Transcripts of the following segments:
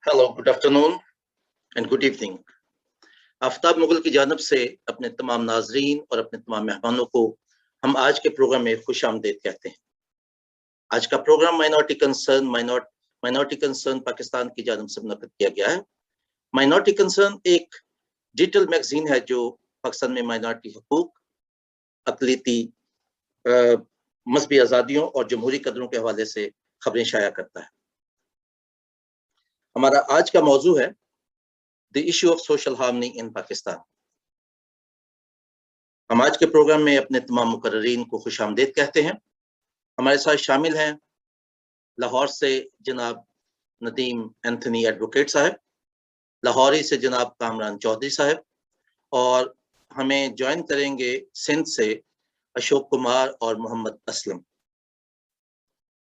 Hello, good afternoon and good evening. Aftab Mughal की जानब से अपने तमाम नाजरीन और अपने तमाम मेहमानों को हम आज के प्रोग्राम में खुश आमदीद कहते हैं। आज का प्रोग्राम माइनॉरिटी कंसर्न पाकिस्तान की जानब से मुनक़्क़िद किया गया है। माइनॉरिटी कंसर्न एक डिजिटल मैगजीन है जो पाकिस्तान में माइनॉरिटी हकूक, अक़लियती मज़हबी आज़ादियों और जमहूरी कदरों के हवाले से खबरें शाया करता है। हमारा आज का मौजू है the issue of social harmony in Pakistan. हम आज के प्रोग्राम में अपने तमाम मुकर्ररीन को खुशामदीद कहते हैं। हमारे साथ शामिल हैं लाहौर से जनाब नदीम एंथनी एडवोकेट साहब, लाहौरी से जनाब कामरान चौधरी साहब, और हमें ज्वाइन करेंगे सिंध से अशोक कुमार और मोहम्मद असलम।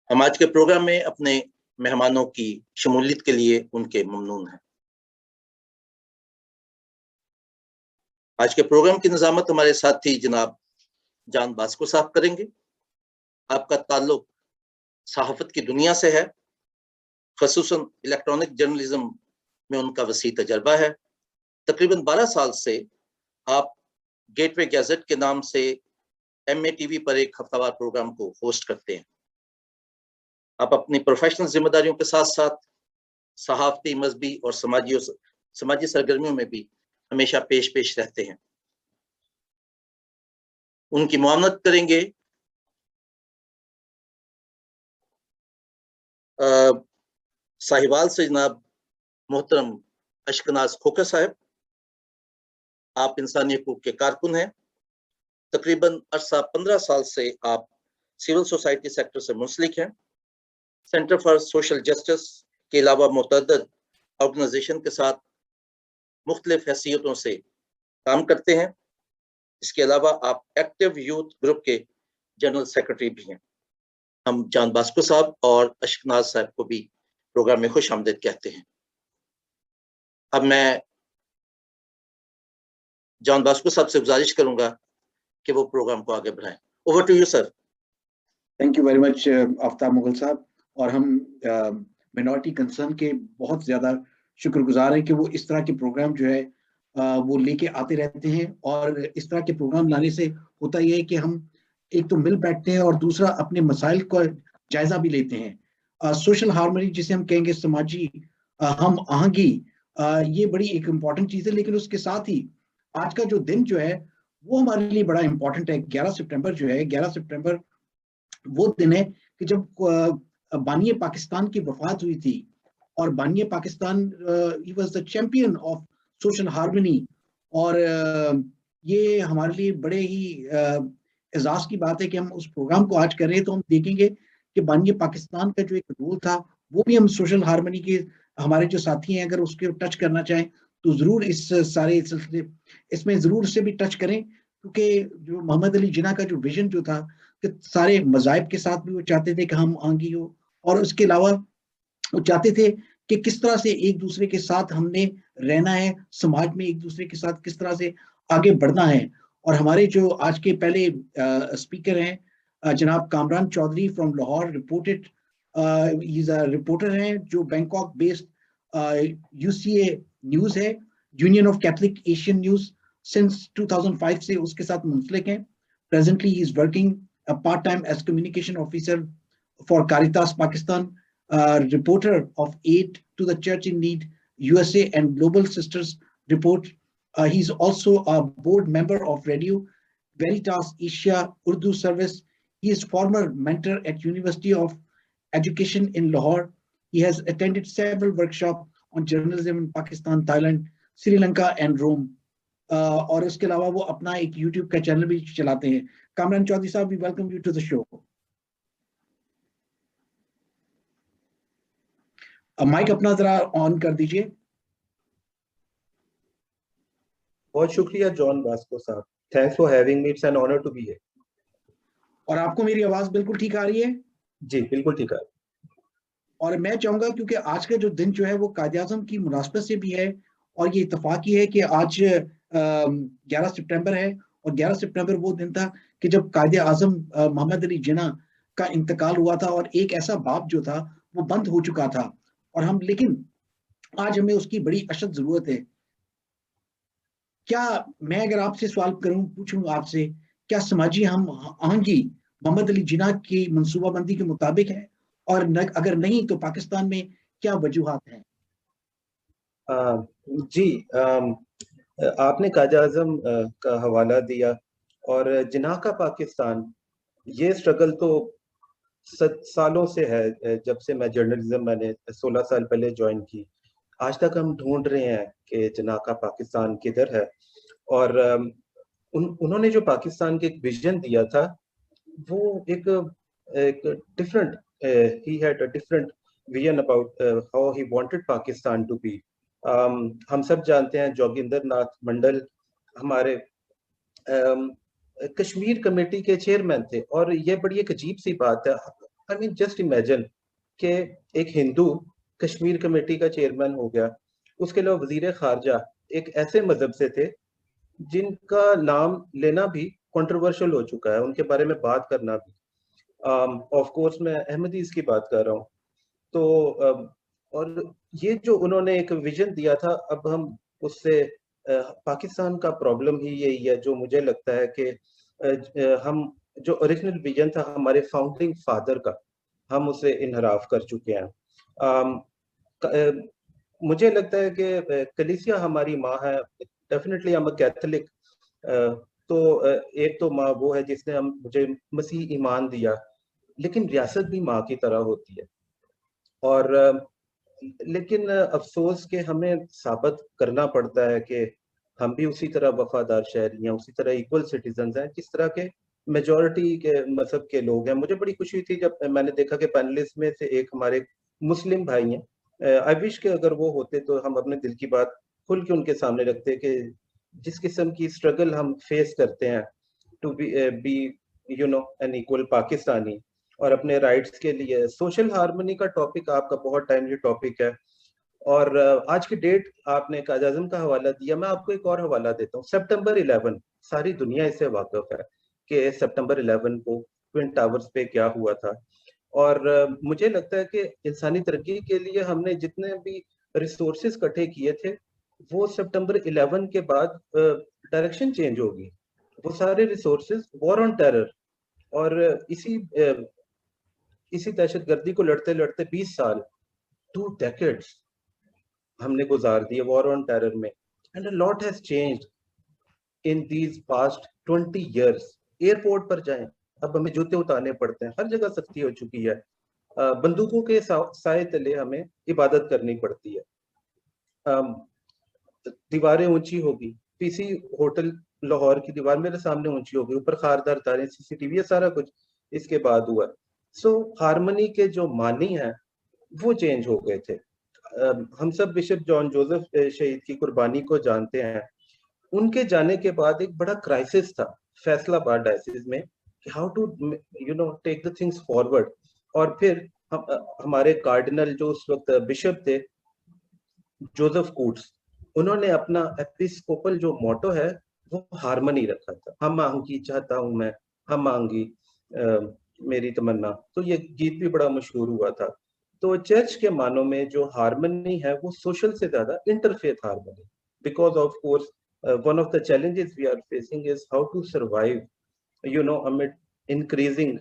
हम आज के प्रोग्राम में अपने मेहमानों की शमूलियत के लिए उनके ममनून हैं। आज के प्रोग्राम की निज़ामत हमारे साथी जनाब जान बास्को साहब करेंगे। आपका ताल्लुक सहाफ़त की दुनिया से है, ख़ुसूसन इलेक्ट्रॉनिक जर्नलिज्म में उनका वसी तजर्बा है। तकरीबन 12 साल से आप गेटवे गैजेट के नाम से MATV पर एक हफ्तावार प्रोग्राम को होस्ट करते हैं। आप अपनी प्रोफेशनल जिम्मेदारियों के साथ साथ सहाफ़ती, मजहबी और समाजी सरगर्मियों में भी हमेशा पेश रहते हैं। उनकी मुआवनत करेंगे साहिवाल से जनाब मोहतरम अशकनाज खोखर साहब। आप इंसानी हकूक के कारकुन हैं। तकरीबन 15 साल से आप सिविल सोसाइटी सेक्टर से मुंसलिक हैं। सेंटर फॉर सोशल जस्टिस के अलावा मुतअद्दिद ऑर्गेनाइजेशन के साथ मुख्तलिफ हैसियतों से काम करते हैं। इसके अलावा आप एक्टिव यूथ ग्रुप के जनरल सेक्रेटरी भी हैं। हम जान बास्को साहब और अशकनाज साहब को भी प्रोग्राम में खुश आमदीद कहते हैं। अब मैं जान बास्को साहब से गुजारिश करूंगा कि वो प्रोग्राम को आगे बढ़ाएं। Over to you sir. Thank you very much Aftab Mughal साहब। और हम माइनॉरिटी कंसर्न के बहुत ज़्यादा शुक्रगुजार हैं कि वो इस तरह के प्रोग्राम जो है वो लेके आते रहते हैं। और इस तरह के प्रोग्राम लाने से होता यह है कि हम एक तो मिल बैठते हैं और दूसरा अपने मसाइल का जायजा भी लेते हैं। सोशल हार्मनी जिसे हम कहेंगे, समाजी हम आहंगी, ये बड़ी एक इम्पॉर्टेंट चीज़ है। लेकिन उसके साथ ही आज का जो दिन जो है वो हमारे लिए बड़ा इम्पॉर्टेंट है। 11 सितंबर जो है, 11 सितंबर वो दिन है कि जब बानिए पाकिस्तान की वफात हुई थी। और बानिए Pakistan he was the champion of social harmony. और ये हमारे लिए बड़े ही एजाज की बात है कि हम उस प्रोग्राम को आज कर रहे हैं। तो हम देखेंगे कि बानिए पाकिस्तान का जो एक रोल था वो भी हम सोशल हार्मनी के, हमारे जो साथी हैं अगर उसके टच करना चाहें तो जरूर इस सारे सिलसिले इसमें जरूर से भी टच करें। क्योंकि जो मोहम्मद अली जिन्ना का जो विजन जो था कि सारे मज़ाहिब के साथ भी वो चाहते थे कि हम आंगी हो, और उसके अलावा वो चाहते थे कि किस तरह से एक दूसरे के साथ हमने रहना है, समाज में एक दूसरे के साथ किस तरह से आगे बढ़ना है। और हमारे जो आज के पहले स्पीकर हैं जनाब कामरान चौधरी फ्रॉम लाहौर, रिपोर्टर हैं जो बैंकॉक बेस्ड UCA न्यूज़ है, union of Catholic Asian news, since 2005 से उसके साथ मुंसलिक हैं। Presently he is working part-time as communication officer for Caritas Pakistan, reporter of Aid to the Church in Need USA and Global Sisters Report. He's also a board member of Radio Veritas Asia Urdu Service. He is former mentor at University of Education in Lahore. He has attended several workshops on journalism in Pakistan, Thailand, Sri Lanka and Rome. और इसके अलावा वो अपना एक YouTube का channel भी चलाते हैं। कामरान चौधरी साहब, we welcome you to the show. अब माइक अपना जरा ऑन कर दीजिए। बहुत शुक्रिया जॉन बास्को साहब, thanks for having me, it's an honour to be here. और आपको मेरी आवाज बिल्कुल ठीक आ रही है? जी बिल्कुल ठीक है। और मैं चाहूंगा क्योंकि आज का जो दिन जो है वो कायद-ए-आज़म की मुनासबत से भी है, और ये इत्तफाकी है कि आज 11 सितंबर है। और 11 सितंबर वो दिन था कि जब कायद-ए-आज़म मोहम्मद अली जिन्ना का इंतकाल हुआ था, और एक ऐसा बाब जो था वो बंद हो चुका था। और हम लेकिन आज हमें उसकी बड़ी अशद जरूरत है। क्या मैं अगर आपसे सवाल करूं, पूछूं आपसे, क्या समाजी हम आहंगी मोहम्मद अली जिन्ना की मंसूबाबंदी के मुताबिक है, और अगर नहीं तो पाकिस्तान में क्या वजूहात हैं? जी, आपने कायद आज़म का हवाला दिया, और जिन्ना का पाकिस्तान, ये स्ट्रगल तो सालों से है। जब से मैं जर्नलिज्म मैंने 16 साल पहले ज्वाइन की, आज तक हम ढूंढ रहे हैं कि जिन्ना का पाकिस्तान किधर है। और उन्होंने जो पाकिस्तान के एक विजन दिया था, वो एक एक different, he had a different vision about how he wanted Pakistan to be. हम सब जानते हैं जोगिंदर नाथ मंडल हमारे कश्मीर कमेटी के चेयरमैन थे, और ये बड़ी एक अजीब सी बात है। आई मीन जस्ट इमेजिन कि एक हिंदू कश्मीर कमेटी का चेयरमैन हो गया। उसके अलावा वजीर खारजा एक ऐसे मजहब से थे जिनका नाम लेना भी कंट्रोवर्शियल हो चुका है, उनके बारे में बात करना भी। ऑफ कोर्स मैं अहमदीज की बात कर रहा हूँ। तो और ये जो उन्होंने एक विजन दिया था, अब हम उससे पाकिस्तान का प्रॉब्लम ही यही है, जो मुझे लगता है कि हम जो ओरिजिनल विजन था हमारे फाउंडिंग फादर का, हम उसे इनहराफ कर चुके हैं। अम, मुझे लगता है कि कलीसिया हमारी माँ है। डेफिनेटली हम कैथोलिक। तो एक तो माँ वो है जिसने हम मुझे मसीह ईमान दिया, लेकिन रियासत भी माँ की तरह होती है। और लेकिन अफसोस कि हमें साबित करना पड़ता है कि हम भी उसी तरह वफादार शहरी हैं, उसी तरह इक्वल सिटीजन हैं जिस तरह के मेजॉरिटी के मजहब के लोग हैं। मुझे बड़ी खुशी थी जब मैंने देखा कि पैनलिस्ट में से एक हमारे मुस्लिम भाई हैं। आई विश के अगर वो होते तो हम अपने दिल की बात खुल के उनके सामने रखते कि जिस किस्म की स्ट्रगल हम फेस करते हैं to be you know an equal Pakistani, और अपने राइट्स के लिए सोशल हार्मनी का टॉपिक आपका बहुत टाइमली टॉपिक है। और आज की डेट आपने कायद आज़म का हवाला दिया, मैं आपको एक और हवाला देता हूँ। सितंबर 11, सारी दुनिया इससे वाकिफ है कि सितंबर 11 को ट्विन टावर्स पे क्या हुआ था। और मुझे लगता है कि इंसानी तरक्की के लिए हमने जितने भी रिसोर्सेज इकट्ठे किए थे, वो सितंबर 11 के बाद डायरेक्शन चेंज होगी। वो सारे रिसोर्सेज वॉर ऑन टेरर, और इसी दहशतगर्दी को लड़ते लड़ते 20 साल, 2 decades हमने गुजार दिए वॉर ऑन टेरर में। And a lot has changed in these past 20 years। Airport पर जाएं, अब हमें जूते उतारने पड़ते हैं, हर जगह सख्ती हो चुकी है। बंदूकों के साए तले हमें इबादत करनी पड़ती है। दीवारें ऊंची होगी, पीसी होटल लाहौर की दीवार मेरे सामने ऊंची होगी, ऊपर खारदार तारें, सीसीटीवी, ये सारा कुछ इसके बाद हुआ। सो हारमनी के जो मानी हैं वो चेंज हो गए थे। हम सब बिशप जॉन जोसेफ शहीद की कुर्बानी को जानते हैं। उनके जाने के बाद एक बड़ा क्राइसिस था फैसलाबाद डायसिस में कि how to take the things forward. और फिर हमारे कार्डिनल जो उस वक्त बिशप थे, जोसेफ कूट्स, उन्होंने अपना एपिस्कोपल जो मोटो है वो हारमनी रखा था। हम मांगी चाहता हूं मैं, हम मांगी मेरी तमन्ना। तो ये गीत भी बड़ा मशहूर हुआ था। तो चर्च के मानों में जो हारमनी है वो सोशल से ज्यादा interfaith harmony, because of course one of the challenges we are facing is how to survive, amid increasing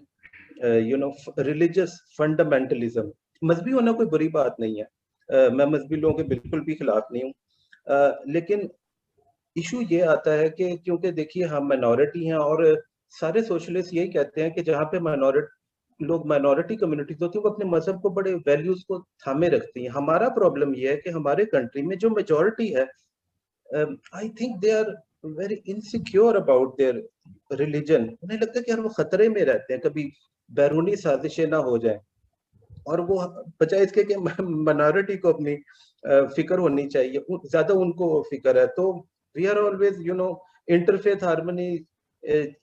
religious fundamentalism। मजहबी होना कोई बुरी बात नहीं है, मैं मजहबी लोगों के बिल्कुल भी खिलाफ नहीं हूँ। लेकिन इशू ये आता है कि क्योंकि देखिए हम माइनॉरिटी हैं, और सारे सोशलिस्ट यही कहते हैं कि जहाँ पे माइनॉरिटी कम्युनिटीज होती है वो अपने मजहब को, बड़े वैल्यूज को थामे रखती हैं। हमारा प्रॉब्लम ये है कि हमारे कंट्री में जो मेजोरिटी है, I think they are very insecure about their religion. उन्हें लगता है कि यार वो खतरे में रहते हैं, कभी बैरूनी साजिशें ना हो जाए। और वो बजाय इसके कि माइनॉरिटी को अपनी फिक्र होनी चाहिए, ज्यादा उनको फिक्र है। तो we are always interfaith harmony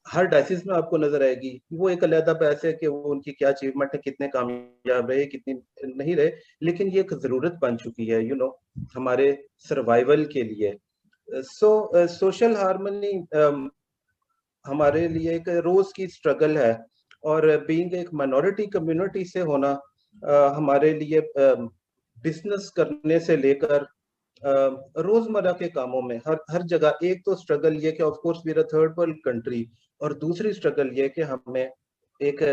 हर डायसिस में आपको नजर आएगी। वो एक अलग बहस है कि वो उनकी क्या अचीवमेंट है, कितने कामयाब रहे, कितनी नहीं रहे, लेकिन ये एक जरूरत बन चुकी है हमारे सर्वाइवल के लिए। सोशल हारमनी हमारे लिए एक रोज की स्ट्रगल है, और बीइंग एक माइनॉरिटी कम्युनिटी से होना हमारे लिए बिजनेस करने से लेकर रोजमर्रा के कामों में हर जगह एक तो स्ट्रगल ये कि of course we are a third world country, और दूसरी स्ट्रगल ये कि हमें एक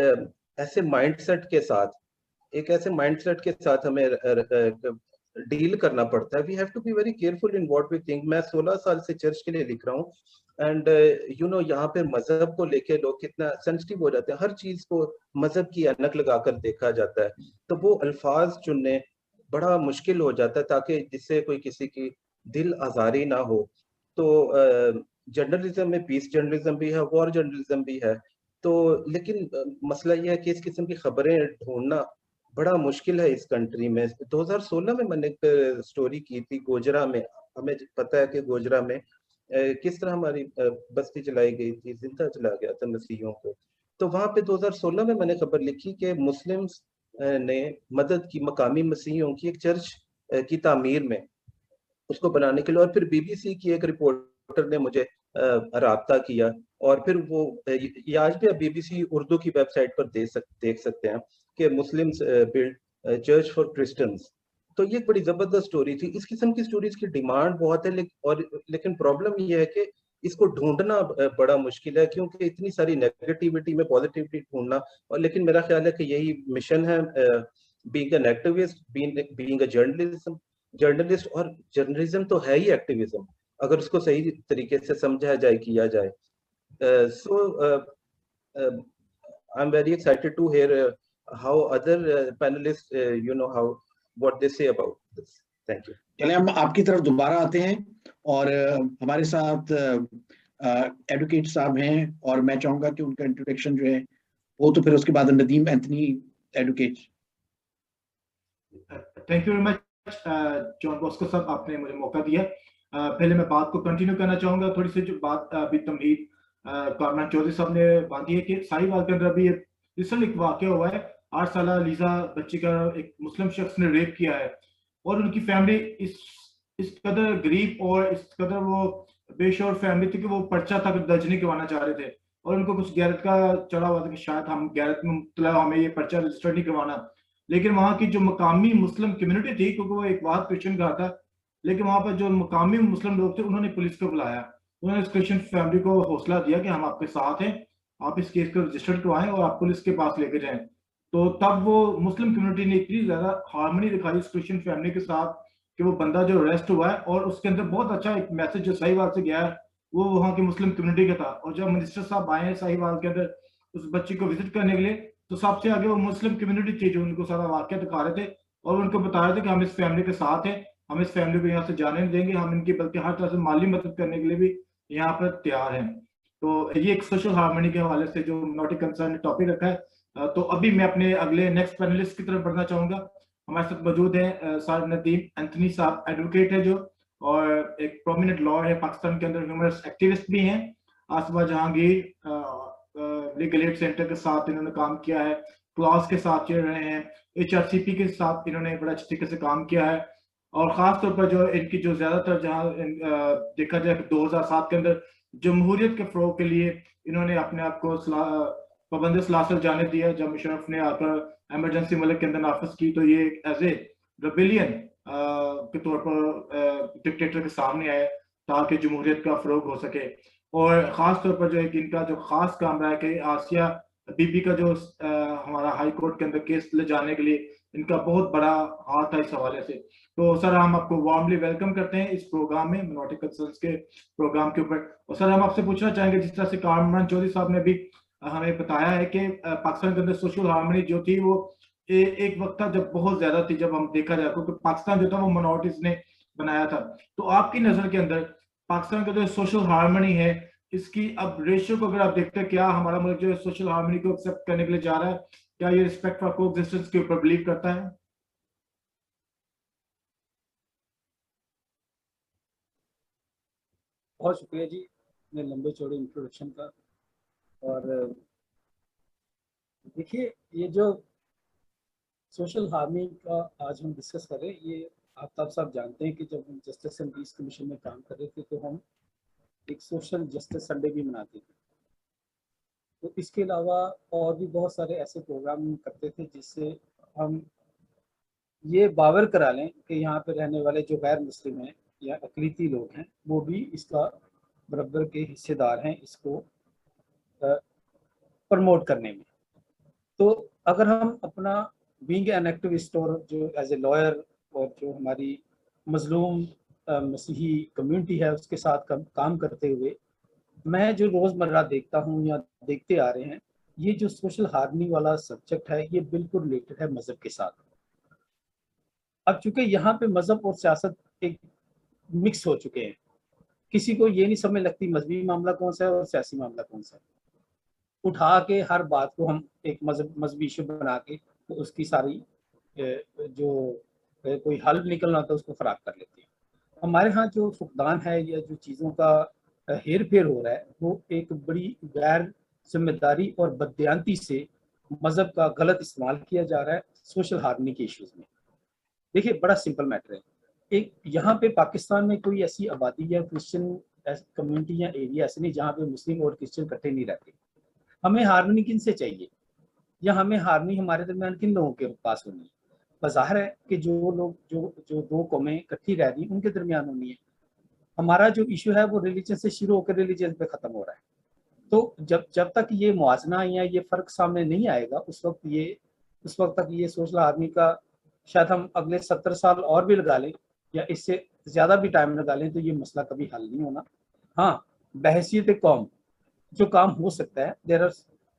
ऐसे माइंडसेट के साथ हमें डील करना पड़ता है। We have to be very careful in what we think. मैं 16 साल से चर्च के लिए लिख रहा हूँ, एंड यू नो यहाँ पे मजहब को लेके लोग कितना सेंसिटिव हो जाते हैं, हर चीज को मजहब की ऐनक लगाकर देखा जाता है, तो वो अल्फाज चुनने बड़ा मुश्किल हो जाता है ताकि जिससे कोई किसी की दिल आजारी ना हो। तो जर्नलिज्म में पीस जर्नलिज्म भी है, वॉर जर्नलिज्म भी है। तो लेकिन मसला यह है कि इस किस्म की खबरें ढूंढना बड़ा मुश्किल है इस कंट्री में। 2016 में मैंने एक स्टोरी की थी गोजरा में। हमें पता है कि गोजरा में किस तरह हमारी बस्ती चलाई गई थी, जिंदा चला गया था मसीहियों को। तो वहां पे 2016 में मैंने खबर लिखी कि मुस्लिम्स ने मदद की मकामी मसीहियों की एक चर्च की तामीर में, उसको बनाने के लिए। और फिर बीबीसी की एक रिपोर्टर ने मुझे राब्ता किया, और फिर वो ये आज भी आप बीबीसी उर्दू की वेबसाइट पर देख सकते हैं कि Muslims build church for Christians. तो ये एक बड़ी जबरदस्त स्टोरी थी। इस किस्म की स्टोरीज की डिमांड बहुत है, लेकिन प्रॉब्लम ये है कि इसको ढूंढना बड़ा मुश्किल है, क्योंकि इतनी सारी नेगेटिविटी में पॉजिटिविटी ढूंढना। और लेकिन मेरा ख्याल है कि यही मिशन है, being an activist, being a journalist. और जर्नलिज्म तो है ही एक्टिविज्म, अगर उसको सही तरीके से समझा जाए, किया जाए। So I am very excited to hear how other panelist you know how what they say about this. Thank you. चले हम आपकी तरफ दोबारा आते हैं, और हमारे साथ एडवोकेट साहब हैं, और मैं चाहूंगा कि उनका इंट्रोडक्शन जो है वो, तो फिर उसके बाद Nadeem Anthony advocate. Thank you very much John Bosco साहब, आपने मुझे मौका दिया। पहले मैं बात को कंटिन्यू करना चाहूंगा। थोड़ी सी जो बात अभी तमहीद कारमान चौधरी साहब ने बांधी है कि साहिवाल के अंदर अभी रिसेंट एक वाकया हुआ है। 8 साल लीजा बच्ची का एक मुस्लिम शख्स ने रेप किया है, और उनकी फैमिली इस कदर गरीब और इस कदर वो बेशोर फैमिली थी कि वो पर्चा तक दर्ज नहीं करवाना चाह रहे थे, और उनको कुछ गैरत का चढ़ा हुआ था कि शायद हम गैरत में मुब्तला, हमें ये पर्चा रजिस्टर नहीं करवाना। लेकिन वहाँ की जो मकामी मुस्लिम कम्युनिटी थी, क्योंकि वो एक वाद क्रिश्चियन का था, लेकिन वहाँ पर जो मकामी मुस्लिम लोग थे उन्होंने पुलिस को बुलाया। उन्होंने इस क्रिश्चियन फैमिली को हौसला दिया कि हम आपके साथ हैं, आप इस केस को रजिस्टर करवाएं और आप पुलिस के पास लेके जाएं। तो तब वो मुस्लिम कम्युनिटी ने इतनी ज्यादा हार्मनी दिखाई इस क्रिश्चियन फैमिली के साथ कि वो बंदा जो अरेस्ट हुआ है, और उसके अंदर बहुत अच्छा एक मैसेज जो साहिवाल से गया है वो वहाँ की मुस्लिम कम्युनिटी का था। और जब मिनिस्टर साहब आए हैं साहिवाल के अंदर उस बच्ची को विजिट करने के लिए, तो सबसे आगे वो मुस्लिम कम्युनिटी थी जो उनको सारा वाक्य दिखा रहे थे, और उनको बता रहे थे कि हम इस फैमिली के साथ हैं, हम इस फैमिली को यहाँ से जाने नहीं देंगे, हम इनकी बल्कि हर तरह से माली मदद करने के लिए भी यहाँ पर तैयार हैं। तो ये एक सोशल हार्मनी के हवाले से जो नॉट कंसर्न टॉपिक रखा है। तो अभी मैं अपने अगले नेक्स्ट पैनलिस्ट की तरफ बढ़ना चाहूंगा। हमारे साथ मौजूद है सर नदीम एंथनी साहब, एडवोकेट है जो, और एक प्रोमिनेंट लॉयर है पाकिस्तान के अंदर, ह्यूमन एक्टिविस्ट भी हैं। आसफा जहांगीर लीगल एड सेंटर के साथ इन्होंने काम किया है, क्लॉस के साथ चल रहे हैं, HRCP के साथ इन्होंने बड़ा अच्छे तरीके से काम किया है। और खास तौर पर जो इनकी जो ज्यादातर जहाँ देखा जाए 2007 के अंदर जमहूरियत के फरोग के लिए इन्होंने अपने आप को पाबंद सलासल जाने दिया, जब मुशर्रफ ने आकर इमरजेंसी मुल्क के अंदर नाफिज की, तो ये एज ए रेबेलियन के तौर पर डिक्टेटर के सामने आए ताकि जमहूरियत का फरोग हो सके। और ख़ास तौर पर जो है कि इनका जो ख़ास काम रहा है कि आसिया बीबी का जो हमारा हाई कोर्ट के अंदर केस ले जाने के लिए इनका बहुत बड़ा हाथ था इस हवाले से। तो सर हम आपको वार्मली वेलकम करते हैं इस प्रोग्राम में, मिनॉरिटी कंसर्न्स के प्रोग्राम के ऊपर। और सर हम आपसे पूछना चाहेंगे, जिस तरह से कारमान चौधरी साहब ने भी हमें बताया है कि पाकिस्तान के अंदर सोशल हार्मनी जो थी वो एक वक्त था जब बहुत ज्यादा थी, जब हम देखा जाए, क्योंकि पाकिस्तान जो था वो मिनॉरिटीज ने बनाया था। तो आपकी नजर के अंदर पाकिस्तान का जो सोशल हार्मनी है, इसकी अब रेशियो को अगर आप देखते हैं, क्या हमारा मुल्क जो है सोशल हार्मनी को एक्सेप्ट करने के लिए जा रहा है? क्या ये रिस्पेक्ट फॉर कोएग्जिस्टेंस के ऊपर बिलीव करता है? बहुत शुक्रिया जी मेरे लंबे चौड़े इंट्रोडक्शन का। और देखिए, ये जो सोशल हार्मनी का आज हम डिस्कस कर रहे हैं, ये आफ्ताब साहब जानते हैं कि जब हम जस्टिस एंड पीस कमीशन में काम कर रहे थे तो हम एक सोशल जस्टिस संडे भी मनाते थे। तो इसके अलावा और भी बहुत सारे ऐसे प्रोग्राम करते थे जिससे हम ये बावर करा लें कि यहाँ पे रहने वाले जो गैर मुस्लिम हैं या अक़लीती लोग हैं वो भी इसका बराबर के हिस्सेदार हैं इसको प्रमोट करने में। तो अगर हम अपना बीइंग एन एक्टिविस्ट और जो एज ए लॉयर और जो हमारी मजलूम मसीही कम्युनिटी है उसके साथ काम करते हुए मैं जो रोज़मर्रा देखता हूँ या देखते आ रहे हैं, ये जो सोशल हार्मनी वाला सब्जेक्ट है ये बिल्कुल रिलेटेड है मज़हब के साथ। अब चूंकि यहाँ पे मज़हब और सियासत एक मिक्स हो चुके हैं, किसी को ये नहीं समझ लगती मजहबी मामला कौन सा है और सियासी मामला कौन सा है। उठा के हर बात को हम एक मजहबी इशू बना के तो उसकी सारी जो कोई हल निकलना होता है उसको खराब कर लेते हैं। हमारे यहाँ जो फुकदान है या जो चीज़ों का हेर फेर हो रहा है वो एक बड़ी गैर जिम्मेदारी और बददियानती से मज़हब का गलत इस्तेमाल किया जा रहा है सोशल हार्मनी के इश्यूज में। देखिए बड़ा सिंपल मैटर है, एक यहाँ पे पाकिस्तान में कोई ऐसी आबादी या क्रिश्चियन कम्युनिटी या एरिया ऐसे नहीं जहाँ पे मुस्लिम और क्रिश्चियन इकट्ठे नहीं रहते। हमें हार्मनी किन से चाहिए या हमें हार्मनी हमारे दरमियान किन लोगों के पास होनी है? ज़ाहिर है कि जो लोग जो दो कौमें इकट्ठी रह रही हैं उनके दरमियान होनी है। हमारा जो इशू है वो रिलीजन से शुरू होकर रिलीजन पे ख़त्म हो रहा है। तो जब तक ये मुआजना या ये फ़र्क सामने नहीं आएगा उस वक्त तक ये सोशल हार्मनी का शायद हम अगले 70 साल और भी लगा लें या इससे ज़्यादा भी टाइम लगा लें तो ये मसला कभी हल नहीं होना। हाँ, बहैसियत कौम जो काम हो सकता है, देयर आर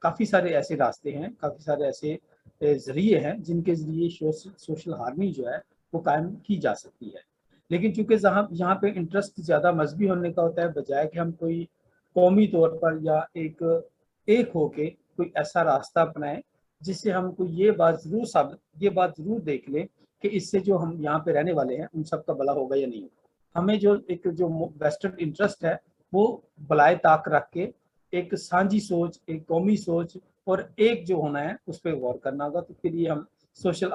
काफ़ी सारे ऐसे रास्ते हैं, काफ़ी सारे ऐसे ज़रिए हैं जिनके ज़रिए सोशल हार्मनी जो है वो कायम की जा सकती है। लेकिन चूँकि यहाँ पे इंटरेस्ट ज़्यादा मजहबी होने का होता है बजाय कि हम कोई कौमी तौर पर या एक होके कोई ऐसा रास्ता अपनाएं जिससे हमको ये बात ज़रूर देख लें कि इससे जो हम यहाँ पे रहने वाले हैं उन सब का भला होगा या नहीं होगा। हमें जो वेस्टर्न इंटरेस्ट है वो बलाए ताक रख के एक साझी सोच, एक कौमी सोच और एक जो होना है उस पर गौर करना होगा। तो फिर ये हम सोशल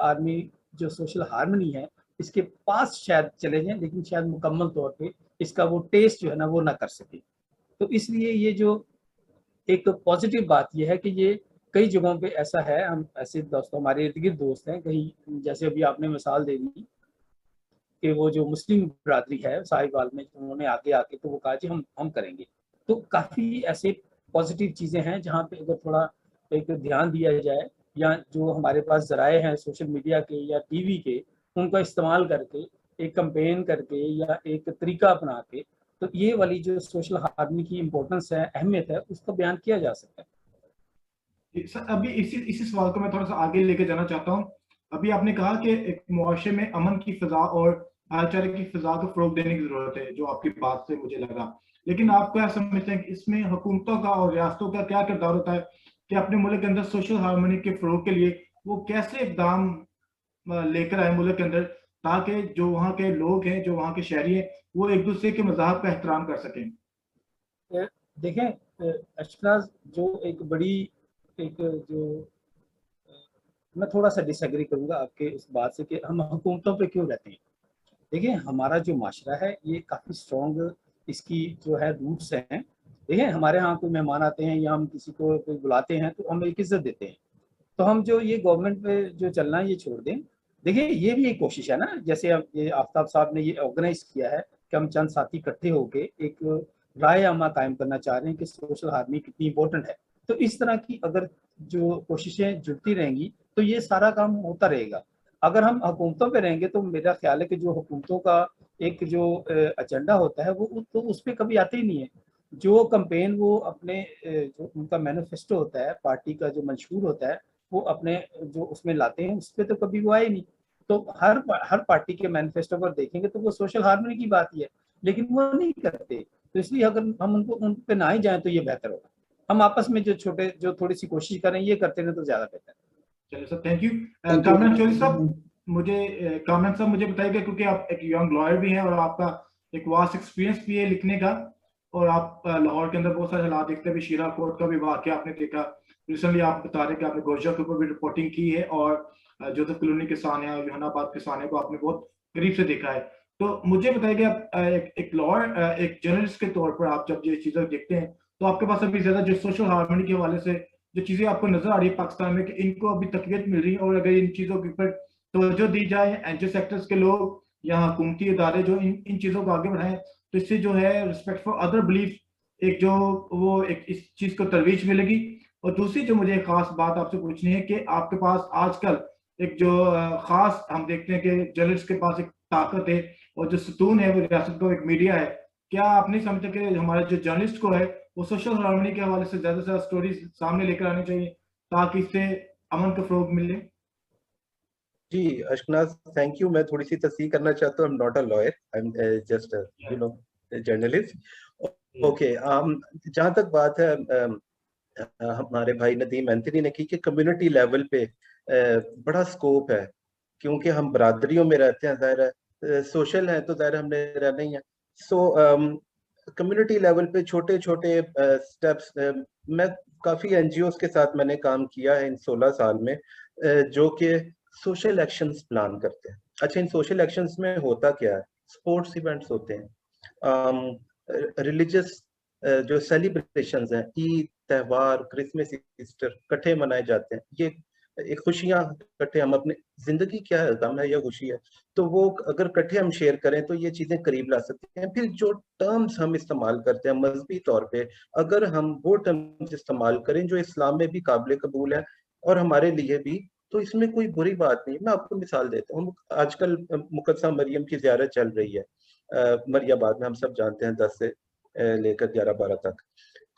हार्मनी है इसके पास शायद चले जाएं लेकिन शायद मुकम्मल तौर पे इसका वो टेस्ट जो है ना वो ना कर सके। तो इसलिए ये जो एक पॉजिटिव बात ये है कि ये कई जगहों पे ऐसा है, हम ऐसे दोस्तों हमारे इर्द गिर्द दोस्त हैं कहीं, जैसे अभी आपने मिसाल दे दी कि वो जो मुस्लिम बरादरी है साहिवाल में उन्होंने आगे आके तो वो कहा जी हम करेंगे। तो काफ़ी ऐसे पॉजिटिव चीज़ें हैं जहाँ पे अगर थोड़ा एक ध्यान दिया जाए या जो हमारे पास ज़राए हैं सोशल मीडिया के या टीवी के उनका इस्तेमाल करके एक कैंपेन करके या एक तरीका अपना के तो ये वाली जो सोशल हार्मनी की इम्पोर्टेंस है, अहमियत है, उसका बयान किया जा सकता है। अभी इसी सवाल को मैं थोड़ा सा आगे लेके जाना चाहता हूँ। अभी आपने कहा कि एक मुआशरे में अमन की फिजा और भाईचारे की फिजा को फरोग देने की जरूरत है, जो आपकी बात से मुझे लगा। लेकिन आप क्या समझते हैं कि इसमें हुकूमतों का और रियासतों का क्या किरदार होता है कि अपने मुल्क के अंदर सोशल हार्मनी के फरोग के लिए वो कैसे इकदाम लेकर आए मुल्क के अंदर ताकि जो वहाँ के लोग हैं, जो वहाँ के शहरी हैं, वो एक दूसरे के मज़ाहब का एहतराम कर सकें? देखें अशनाज, जो एक बड़ी एक जो मैं थोड़ा सा डिसएग्री करूंगा आपके इस बात से कि हम हुकूमतों पे क्यों रहते हैं। देखिए हमारा जो माशरा है ये काफ़ी स्ट्रॉन्ग इसकी जो है रूट्स हैं। देखिए हमारे यहाँ कोई मेहमान आते हैं या हम किसी को कोई बुलाते हैं तो हम एक इज्जत देते हैं। तो हम जो ये गवर्नमेंट पे जो चलना है ये छोड़ दें। देखिए ये भी एक कोशिश है ना, जैसे अब ये आफ्ताब साहब ने ये ऑर्गेनाइज किया है कि हम चंद साथी इकट्ठे होके एक राय आमा कायम करना चाह रहे हैं कि सोशल हार्मनी कितनी इंपॉर्टेंट है। तो इस तरह की अगर जो कोशिशें जुड़ती रहेंगी तो ये सारा काम होता रहेगा। अगर हम हुकूमतों पे रहेंगे तो मेरा ख्याल है कि जो हुकूमतों का एक जो एजेंडा होता है वो तो उस पर कभी आते ही नहीं है। जो कैंपेन वो अपने जो उनका मैनिफेस्टो होता है, पार्टी का जो मंशूर होता है वो अपने जो उसमें लाते हैं उस पर तो कभी वो आए नहीं। तो हर पार्टी के मैनिफेस्टो पर देखेंगे तो वो सोशल हार्मनी की बात ही है, लेकिन वो नहीं करते। तो इसलिए अगर हम उन पे ना ही जाएं तो ये बेहतर होगा। हम आपस में जो थोड़ी सी कोशिश करें ये करते हैं तो ज्यादा बेहतर है। चलिए sir, thank you. Kamran Chaudhry साहब, कामरान साहब मुझे बताइएगा, क्योंकि आप एक यंग लॉयर भी हैं और आपका एक वास्ट एक्सपीरियंस भी है लिखने का, और आप लाहौर के अंदर बहुत सारे हालात देखते हैं। शीरा कोर्ट का भी वाकया आपने देखा, रिसेंटली आप बता रहे कि आपने गोरजा के ऊपर भी रिपोर्टिंग की है और जोसेफ कॉलोनी के सानिया, योहानाबाद के सानिया को आपने बहुत करीब से देखा है। तो मुझे बताइए आप एक लॉयर, एक जर्नलिस्ट के तौर पर आप जब ये चीजें देखते हैं तो आपके पास अभी ज्यादा जो सोशल हार्मनी के हवाले से जो चीजें आपको नजर आ रही है पाकिस्तान में कि इनको अभी तकवीत मिल रही है और अगर इन चीजों के ऊपर तवज्जो दी जाए, एनजीओ सेक्टर्स के लोग या हुकूमती इदारे जो इन चीज़ों को आगे बढ़ाएं, तो इससे जो है रिस्पेक्ट फॉर अदर बिलीफ एक जो वो एक इस चीज़ को तरवीज मिलेगी। और दूसरी जो मुझे खास बात आपसे पूछनी है कि आपके पास आजकल एक जो खास हम देखते हैं कि जर्नलिस्ट के पास एक ताकत है और जो सुतून है वो रियासत का एक मीडिया है। क्या आप नहीं समझते कि हमारे जो जर्नलिस्ट को है वो सोशल हार्मनी के हवाले से ज्यादा से ज्यादा स्टोरीज सामने लेकर आनी चाहिए ताकि इससे अमन का फरोग मिले? जी अशनाज, थैंक यू। मैं थोड़ी सी तस्दीक करना चाहता हूँ, I am not a lawyer, I am just journalist. Okay, जहाँ तक बात है हमारे भाई नदीम एंथनी ने की कि कम्युनिटी लेवल पे बड़ा स्कोप है, क्योंकि हम बरादरियों में रहते हैं, जाहिर है सोशल है तो जाहिर हमने रहना ही है। सो कम्युनिटी लेवल पे छोटे छोटे स्टेप्स, मैं काफ़ी एनजीओज के साथ मैंने काम किया है इन 16 साल में, जो कि सोशल एक्शंस प्लान करते हैं। अच्छा, इन सोशल एक्शंस में होता क्या है? स्पोर्ट्स इवेंट्स होते हैं, रिलीजियस जो सेलिब्रेशंस हैं, ईद, त्यौहार, क्रिसमस, ईस्टर इकट्ठे मनाए जाते हैं। ये एक खुशियां इकट्ठे, हम अपने जिंदगी क्या है, गम है या खुशी है, तो वो अगर इकट्ठे हम शेयर करें तो ये चीजें करीब ला सकते हैं। फिर जो टर्म्स हम इस्तेमाल करते हैं मजहबी तौर पे, अगर हम वो टर्म्स इस्तेमाल करें जो इस्लाम में भी काबिल कबूल है और हमारे लिए भी, तो इसमें कोई बुरी बात नहीं। मैं आपको मिसाल देता हूँ, आजकल मुकद्दसा मरियम की ज़ियारत चल रही है मरियाबाद में, हम सब जानते हैं 10 से लेकर 11-12 तक।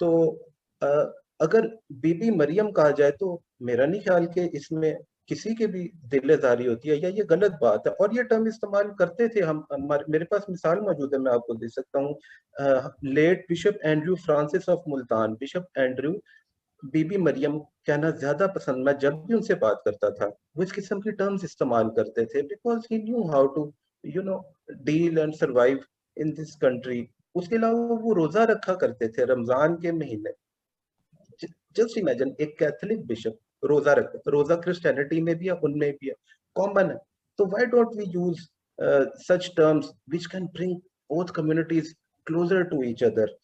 तो अगर बीबी मरियम कहा जाए तो मेरा नहीं ख्याल कि इसमें किसी के भी दिल आज़ारी होती है या ये गलत बात है। और ये टर्म इस्तेमाल करते थे हम, मेरे पास मिसाल मौजूद है, मैं आपको दे सकता हूँ। Late Bishop Andrew Francis of Multan, Bishop Andrew Bibi Maryam कहना ज्यादा पसंद, मैं जब भी उनसे बात करता था वो इस किस्म की टर्म्स इस्तेमाल करते थे, because he knew how to deal and survive in this country. उसके अलावा वो रोजा रखा करते थे रमजान के महीने। जस्ट इमेजिन, एक कैथोलिक बिशप रोजा रखते, रोजा क्रिश्चियनिटी में भी है, उनमें भी है, कॉमन है। तो why don't we use such terms which can bring both communities closer to each other?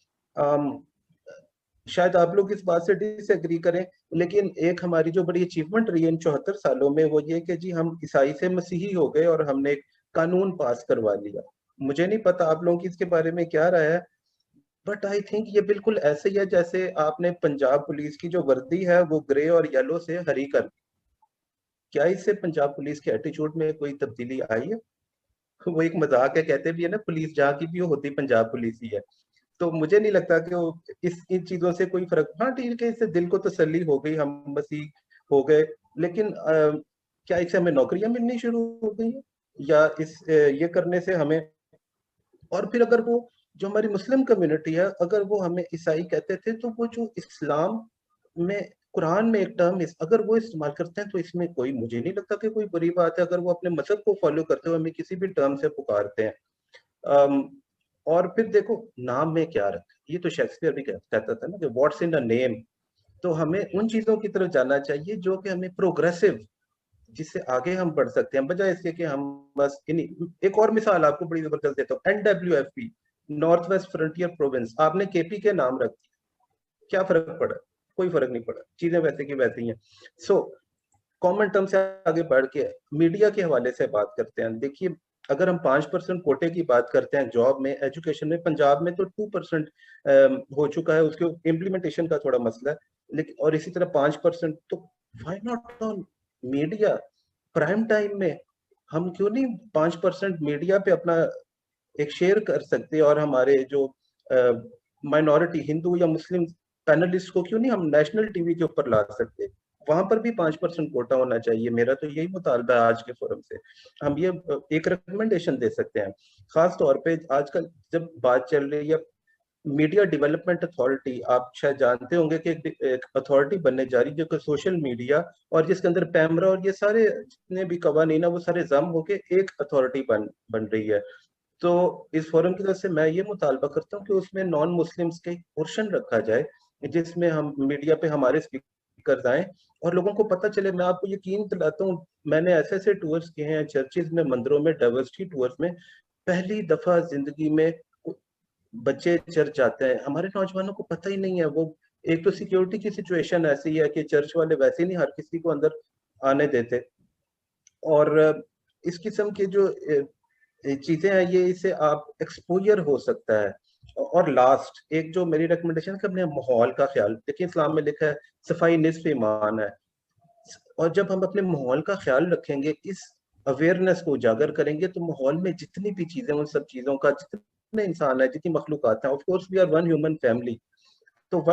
शायद आप लोग इस बात से डिसएग्री करें, लेकिन एक हमारी जो बड़ी अचीवमेंट रही है इन 74 सालों में, वो ये कि जी हम ईसाई से मसीही हो गए और हमने एक कानून पास करवा लिया। मुझे नहीं पता आप लोगों की इसके बारे में क्या राय है, बट आई थिंक ये बिल्कुल ऐसे ही है जैसे आपने पंजाब पुलिस की जो वर्दी है वो ग्रे और येलो से हरी कर दी। क्या इससे पंजाब पुलिस के एटीट्यूड में कोई तब्दीली आई है? वो एक मजाक है, कहते भी है ना, पुलिस जहाँ की भी हो होती पंजाब पुलिस ही है। तो मुझे नहीं लगता कि वो इन चीजों से कोई फर्क, हाँ ठीक है, इससे दिल को तसल्ली हो गई, हम मसीह हो गए, लेकिन क्या इससे हमें नौकरियां मिलनी शुरू हो गई हैं, या ये करने से हमें? और फिर अगर वो जो हमारी मुस्लिम कम्युनिटी है, अगर वो हमें ईसाई कहते थे, तो वो जो इस्लाम में कुरान में एक टर्म अगर वो इस्तेमाल करते हैं तो इसमें कोई, मुझे नहीं लगता कि कोई बुरी बात है अगर वो अपने मजहब को फॉलो करते हुए हमें किसी भी टर्म से पुकारते हैं। और फिर देखो नाम में क्या रखा, ये तो शेक्सपियर भी कहता था ना कि व्हाट्स इन अ नेम। तो हमें उन चीजों की तरफ जाना चाहिए जो कि हमें प्रोग्रेसिव, जिससे आगे हम बढ़ सकते हैं, बजाय इसके कि हम बस एक और मिसाल आपको बड़ी जबरदस्त देता हूँ, NWFP, north west frontier province, आपने केपी के नाम रख दिया, क्या फर्क पड़ा? कोई फर्क नहीं पड़ा, चीजें वैसे की वैसे ही हैं। सो कॉमन टर्म से आगे बढ़ के मीडिया के हवाले से बात करते हैं। देखिए, अगर हम 5% कोटे की बात करते हैं जॉब में, एजुकेशन में, पंजाब में तो 2% हो चुका है, उसके इम्प्लीमेंटेशन का थोड़ा मसला है, लेकिन और इसी तरह 5%, तो why not on media? Prime time में हम क्यों नहीं 5% मीडिया पे अपना एक शेयर कर सकते, और हमारे जो माइनॉरिटी हिंदू या मुस्लिम पैनलिस्ट को क्यों नहीं हम नेशनल टीवी के ऊपर ला सकते? वहां पर भी 5% कोटा होना चाहिए। मेरा तो यही मुतालबा है आज के फोरम से। हम ये एक रिकमेंडेशन दे सकते हैं, खास तौर पे आजकल जब बात चल रही है मीडिया डेवलपमेंट अथॉरिटी, आप शायद जानते होंगे कि एक अथॉरिटी बनने जा रही है जो सोशल मीडिया और जिसके अंदर पैमरा और ये सारे जितने भी कवानीन है वो सारे जम होके एक अथॉरिटी बन रही है। तो इस फोरम की तरफ से मैं ये मुतालबा करता हूँ कि उसमें नॉन मुस्लिम्स के पोर्शन रखा जाए, जिसमें हम मीडिया पे हमारे स्पीकर आए और लोगों को पता चले। मैं आपको यकीन दिलाता हूँ, मैंने ऐसे ऐसे टूर्स किए हैं चर्चिज में, मंदिरों में, डाइवर्सिटी टूर्स में, पहली दफा जिंदगी में बच्चे चर्च जाते हैं, हमारे नौजवानों को पता ही नहीं है। वो एक तो सिक्योरिटी की सिचुएशन ऐसी है कि चर्च वाले वैसे ही नहीं हर किसी को अंदर आने देते, और इस किस्म के जो चीजें हैं ये इससे आप एक्सपोजर हो सकता है। और लास्ट एक जो मेरी रिकमेंडेशन है कि अपने माहौल का ख्याल, देखिए इस्लाम में लिखा है सफाई निस्फ ईमान है, और जब हम अपने माहौल का ख्याल रखेंगे, इस अवेयरनेस को उजागर करेंगे, तो माहौल में जितनी भी चीजें, उन सब चीजों का, जितने इंसान है, जितनी मखलूकात हैं, of course we are one human family, तो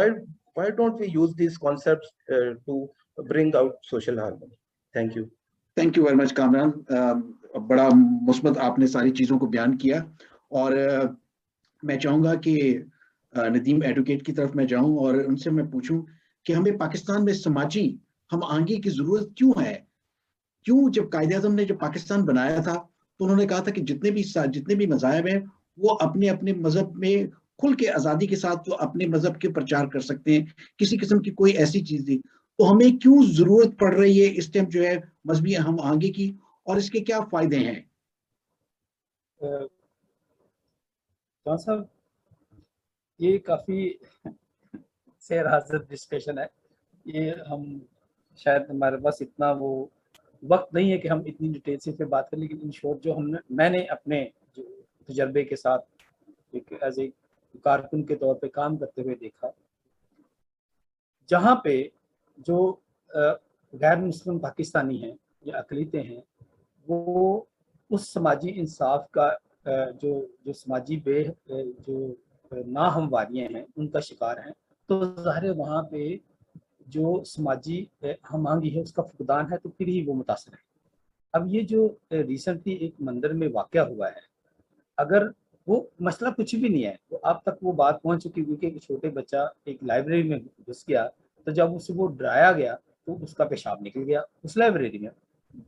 why don't we use these concepts to bring out social harmony? Thank you. Thank you very much Kamran, बड़ा मुस्बत आपने सारी चीज़ों को बयान किया। और मैं चाहूँगा कि नदीम एडवोकेट की तरफ मैं जाऊँ और उनसे मैं पूछूं कि हमें पाकिस्तान में समाजी हम आगे की ज़रूरत क्यों है? क्यों जब कायदे आज़म ने जब पाकिस्तान बनाया था तो उन्होंने कहा था कि जितने भी मज़ाहब हैं वो अपने अपने मज़हब में खुल के आज़ादी के साथ वो अपने मज़हब के प्रचार कर सकते हैं, किसी किस्म की कोई ऐसी चीज़ नहीं। तो हमें क्यों ज़रूरत पड़ रही है इस टाइम जो है मजहबी हम आगे की, और इसके क्या फ़ायदे हैं? जॉन साहब, ये काफ़ी सेर हाजिर डिस्कशन है। ये हम शायद हमारे पास इतना वो वक्त नहीं है कि हम इतनी डिटेल से इस पे बात करें, लेकिन इन शॉर्ट जो मैंने अपने जो तजर्बे के साथ एक एज ए कारकुन के तौर पे काम करते हुए देखा, जहाँ पे जो गैर मुस्लिम पाकिस्तानी हैं या अकलीतें हैं, वो उस समाजी इंसाफ का जो जो समाजी जो नाहमवारियाँ हैं उनका शिकार हैं, तो ज़ाहिर है वहाँ पे जो समाजी हम आहंगी है उसका फुकदान है, तो फिर ही वो मुतासर है। अब ये जो रिसेंटली एक मंदिर में वाक़या हुआ है, अगर वो मसला कुछ भी नहीं है, तो अब तक वो बात पहुंच चुकी हुई कि एक छोटे बच्चा एक लाइब्रेरी में घुस गया, तो जब उसे वो डराया गया तो उसका पेशाब निकल गया उस लाइब्रेरी में।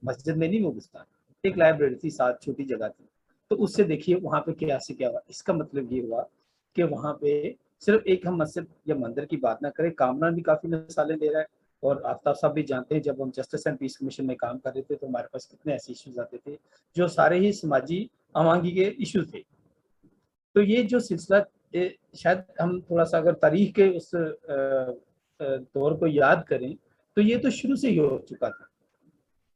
मस्जिद में नहीं वो घुसता, एक लाइब्रेरी थी, साथ छोटी जगह थी, तो उससे देखिए वहाँ पे क्या से क्या हुआ। इसका मतलब ये हुआ कि वहाँ पे सिर्फ एक हम मस्जिद या मंदिर की बात ना करें, कामरान भी काफ़ी मिसालें दे रहा है, और आफ्ताब साहब भी जानते हैं जब हम जस्टिस एंड पीस कमीशन में काम कर रहे थे तो हमारे पास कितने ऐसे इश्यूज आते थे जो सारे ही समाजी आवांगी के इशू थे। तो ये जो सिलसिला शायद हम थोड़ा सा अगर तारीख के उस दौर को याद करें तो ये तो शुरू से ही हो चुका था।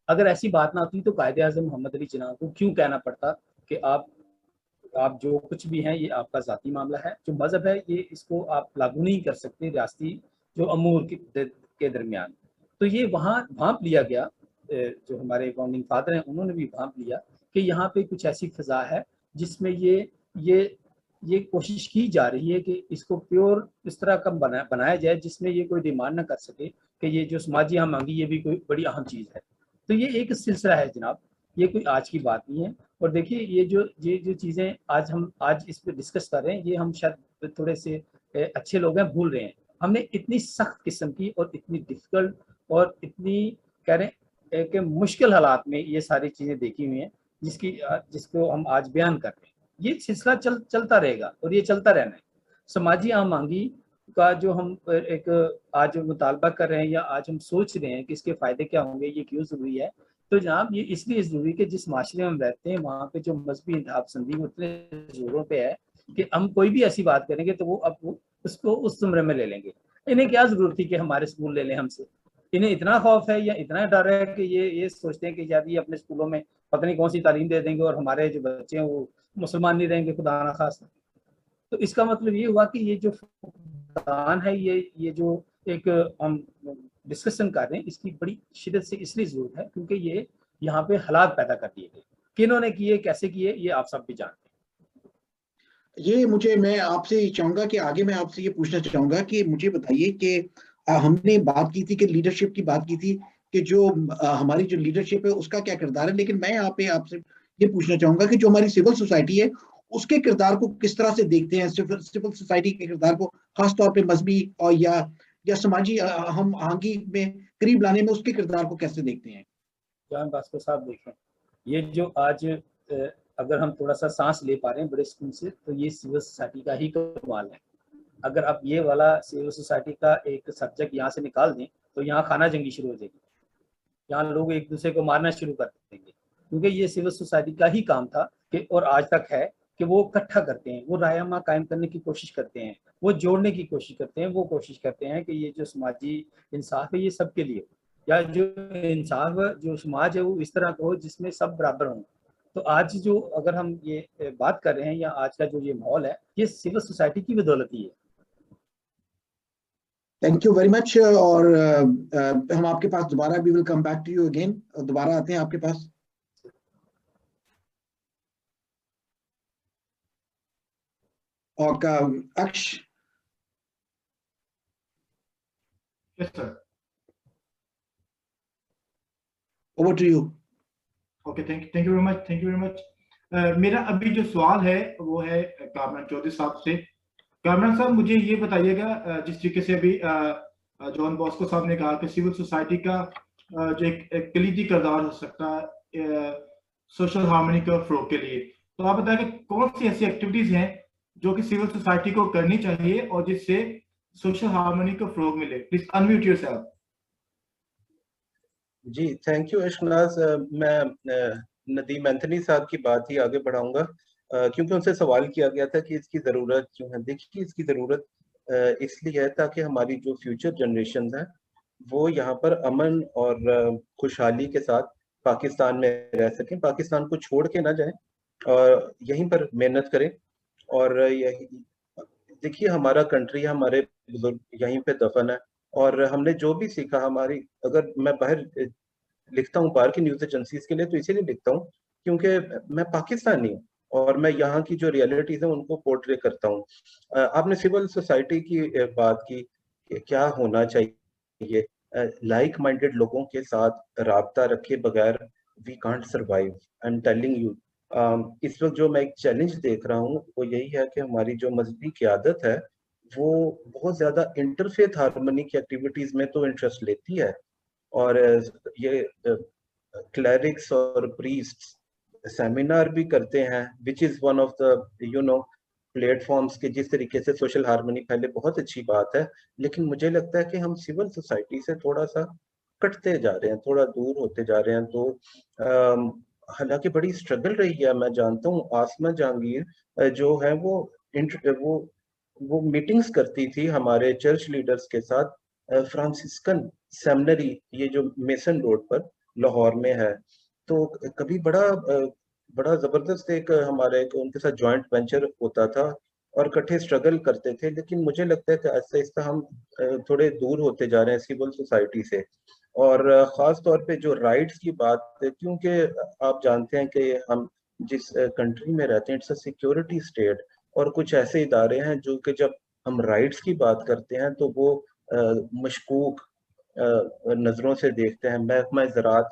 अगर ऐसी बात ना होती तो कायदे आज़म मोहम्मद अली जिन्ना को क्यों कहना पड़ता कि आप जो कुछ भी हैं ये आपका ज़ाती मामला है, जो मज़हब है ये इसको आप लागू नहीं कर सकते रियासती जो अमूर के दरमियान। तो ये वहाँ भांप लिया गया, जो हमारे फाउंडिंग फादर हैं उन्होंने भी भांप लिया कि यहाँ पे कुछ ऐसी फ़ज़ा है जिसमें ये कोशिश की जा रही है कि इसको प्योर इस तरह का बनाया जाए जिसमें ये कोई डिमांड ना कर सके कि ये जो समाजी हम मांगी ये भी कोई बड़ी अहम चीज़ है। तो ये एक सिलसिला है जनाब, ये कोई आज की बात नहीं है। और देखिए ये जो चीज़ें आज इस पे डिस्कस कर रहे हैं, ये हम शायद थोड़े से अच्छे लोग हैं भूल रहे हैं। हमने इतनी सख्त किस्म की और इतनी डिफिकल्ट और इतनी कह रहे हैं कि मुश्किल हालात में ये सारी चीज़ें देखी हुई हैं जिसको हम आज बयान कर रहे हैं। ये सिलसिला चलता रहेगा और ये चलता रहना है। समाजी आम मांगी का जो हम एक आज मुतालबा कर रहे हैं या आज हम सोच रहे हैं कि इसके फ़ायदे क्या होंगे, ये क्यों ज़रूरी है, तो जनाब ये इसलिए ज़रूरी कि जिस माशरे में हम रहते हैं वहाँ पे जो मजहबी इंतखाब पसंदी उतने ज़ोरों पे है कि हम कोई भी ऐसी बात करेंगे तो वो उसको उस जुमरे में ले लेंगे। इन्हें क्या ज़रूरत थी कि हमारे स्कूल ले लें हमसे? इन्हें इतना खौफ है या इतना डर है कि ये सोचते हैं कि शायद ये अपने स्कूलों में पता नहीं कौन सी तालीम दे देंगे और हमारे जो बच्चे हैं वो मुसलमान नहीं रहेंगे खुदा ना खास्ता। तो इसका मतलब ये हुआ कि ये जो फुकदान है, ये जो एक हम डिस्कशन कर रहे हैं, इसकी बड़ी शिद्दत से इसलिए जरूरत है क्योंकि ये यहाँ पे हालात पैदा कर दिए गए। किन्होंने किए, कैसे किए, ये आप सब भी जानते हैं। ये मैं आपसे चाहूंगा कि आगे मैं आपसे ये पूछना चाहूंगा कि मुझे बताइए कि हमने बात की थी कि लीडरशिप की बात की थी कि जो हमारी जो लीडरशिप है उसका क्या किरदार है, लेकिन मैं यहाँ पे आपसे ये पूछना चाहूंगा कि जो हमारी सिविल सोसाइटी है उसके किरदार को किस तरह से देखते हैं, सिविल सोसाइटी के किरदार को खासतौर पे मजहबी और या समाजी हम आहंगी में करीब लाने में उसके किरदार को कैसे देखते हैं? जान भास्कर साहब देखें, ये जो आज अगर हम थोड़ा सा सांस ले पा रहे हैं बड़े सुकून से, तो ये सिविल सोसाइटी का ही कमाल है। अगर आप ये वाला सिविल सोसाइटी का एक सब्जेक्ट यहाँ से निकाल दें तो यहाँ खाना जंगी शुरू हो जाएगी, यहाँ लोग एक दूसरे को मारना शुरू कर देंगे, क्योंकि ये सिविल सोसाइटी का ही काम था कि और आज तक है कि वो इकट्ठा करते हैं, वो रायमा कायम करने की कोशिश करते हैं, वो जोड़ने की कोशिश करते हैं, वो कोशिश करते हैं कि ये जो समाजी इंसाफ है ये सबके लिए। या जो इंसाफ जो समाज है वो इस तरह का हो जिसमें सब बराबर हों। तो आज जो अगर हम ये बात कर रहे हैं या आज का जो ये माहौल है ये सिविल सोसाइटी की बदौलत ही है। Thank you very much. और हम आपके पास दोबारा we will come back to you again, दोबारा आते हैं आपके पास। और अक्ष। Yes sir. Over to you. Okay, thank you very much, thank you very much. मेरा अभी जो सवाल है वो है कामरान चौधरी साहब से। कामरान साहब, मुझे ये बताइएगा, जिस तरीके से अभी जॉन बॉस्को साहब ने कहा कि सिविल सोसाइटी का जो एक कलीदी किरदार हो सकता है सोशल हार्मनी के फ्लो के लिए, तो आप बताएं कि कौन सी ऐसी एक्टिविटीज हैं जो कि सिविल सोसाइटी को करनी चाहिए और जिससे सोशल हार्मनी को फ्लो मिले। Please unmute yourself. जी, थैंक यू अशनाज। मैं नदीम एंथनी साहब की बात ही आगे बढ़ाऊंगा, क्योंकि उनसे सवाल किया गया था कि इसकी ज़रूरत क्यों है। देखिए, इसकी ज़रूरत इसलिए है ताकि हमारी जो फ्यूचर जनरेशन है वो यहाँ पर अमन और खुशहाली के साथ पाकिस्तान में रह सकें, पाकिस्तान को छोड़ के ना जाएं और यहीं पर मेहनत करें। और यही देखिए, हमारा कंट्री, हमारे बुजुर्ग यहीं पे दफन है। और हमने जो भी सीखा, हमारी, अगर मैं बाहर लिखता हूँ बाहर की न्यूज एजेंसीज के लिए, तो इसीलिए लिखता हूँ क्योंकि मैं पाकिस्तानी हूँ और मैं यहाँ की जो रियलिटीज है उनको पोर्ट्रे करता हूँ। आपने सिविल सोसाइटी की बात की कि क्या होना चाहिए। लाइक माइंडेड लोगों के साथ राबता रखे बगैर we can't survive. I am telling you, इस वक्त जो मैं एक चैलेंज देख रहा हूँ वो यही है कि हमारी जो मजहबी क़यादत है वो बहुत ज्यादा इंटरफेथ हार्मनी की एक्टिविटीज में तो इंटरेस्ट लेती है। और ये क्लरिक्स और प्रीस्ट्स सेमिनार भी करते हैं, which is one of the platforms के जिस तरीके से सोशल हार्मनी फैले, बहुत अच्छी बात है। लेकिन मुझे लगता है कि हम सिविल सोसाइटी से थोड़ा सा कटते जा रहे हैं, थोड़ा दूर होते जा रहे हैं। तो हालांकि बड़ी स्ट्रगल रही है, मैं जानता हूँ। आसमा जहांगीर जो है वो मीटिंग्स करती थी हमारे चर्च लीडर्स के साथ, फ्रांसिस्कन सेमिनरी, ये जो मेसन रोड पर लाहौर में है। तो कभी बड़ा जबरदस्त एक हमारे एक उनके साथ जॉइंट वेंचर होता था और इकट्ठे स्ट्रगल करते थे। लेकिन मुझे लगता है कि आहिस्ता आहिस्ता हम थोड़े दूर होते जा रहे हैं सिविल सोसाइटी से। और खास तौर पे जो राइट्स की बात है, क्योंकि आप जानते हैं कि हम जिस कंट्री में रहते हैं इट्स अ सिक्योरिटी स्टेट, और कुछ ऐसे इदारे हैं जो कि जब हम राइट्स की बात करते हैं तो वो मशकूक नजरों से देखते हैं, महकमा ज़राअत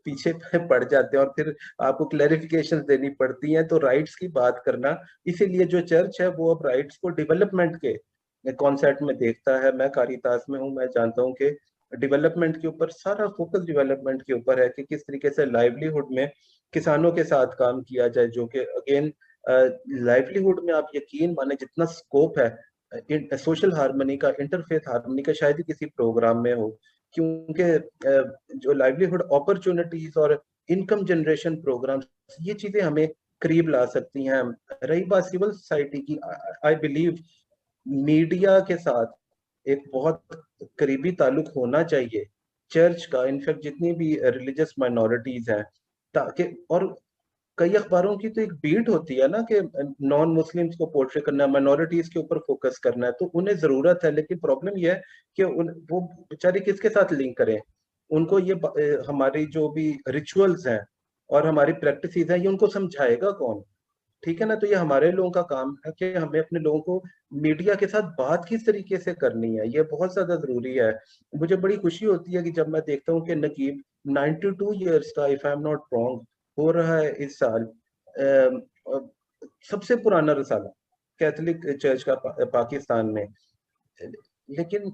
पीछे पड़ जाते हैं और फिर आपको क्लैरिफिकेशन देनी पड़ती हैं। तो राइट्स की बात करना, इसीलिए जो चर्च है वो अब राइट्स को डेवलपमेंट के कॉन्सेप्ट में देखता है। मैं कारितास में हूँ, मैं जानता हूँ कि डेवलपमेंट के ऊपर सारा फोकस डेवलपमेंट के ऊपर है कि किस तरीके से लाइवलीहुड में किसानों के साथ काम किया जाए, जो कि अगेन लाइवलीहुड में आप यकीन माने जितना स्कोप है सोशल हार्मनी का, इंटरफेथ हार्मनी का, शायद ही किसी प्रोग्राम में हो। क्योंकि जो लाइवलीहुड अपॉर्चुनिटीज और इनकम जनरेशन प्रोग्राम्स, ये चीजें हमें करीब ला सकती हैं। रही बात सिविल सोसाइटी की, आई बिलीव मीडिया के साथ एक बहुत करीबी ताल्लुक होना चाहिए चर्च का, इनफैक्ट जितनी भी रिलीजियस माइनॉरिटीज हैं, ताकि, और कई अखबारों की तो एक बीट होती है ना कि नॉन मुस्लिम्स को पोर्ट्रे करना है, माइनॉरिटीज के ऊपर फोकस करना है, तो उन्हें जरूरत है। लेकिन प्रॉब्लम यह है कि वो बेचारे किसके साथ लिंक करें। उनको ये हमारी जो भी रिचुअल्स हैं और हमारी प्रैक्टिसेस हैं, ये उनको समझाएगा कौन? ठीक है ना। तो ये हमारे लोगों का काम है कि हमें अपने लोगों को मीडिया के साथ बात किस तरीके से करनी है, ये बहुत ज्यादा जरूरी है। मुझे बड़ी खुशी होती है कि जब मैं देखता हूँ कि नकीब 92 ईयर्स का, if I am not wrong, हो रहा है इस साल। सबसे पुराना रसाला कैथोलिक चर्च का पाकिस्तान में। लेकिन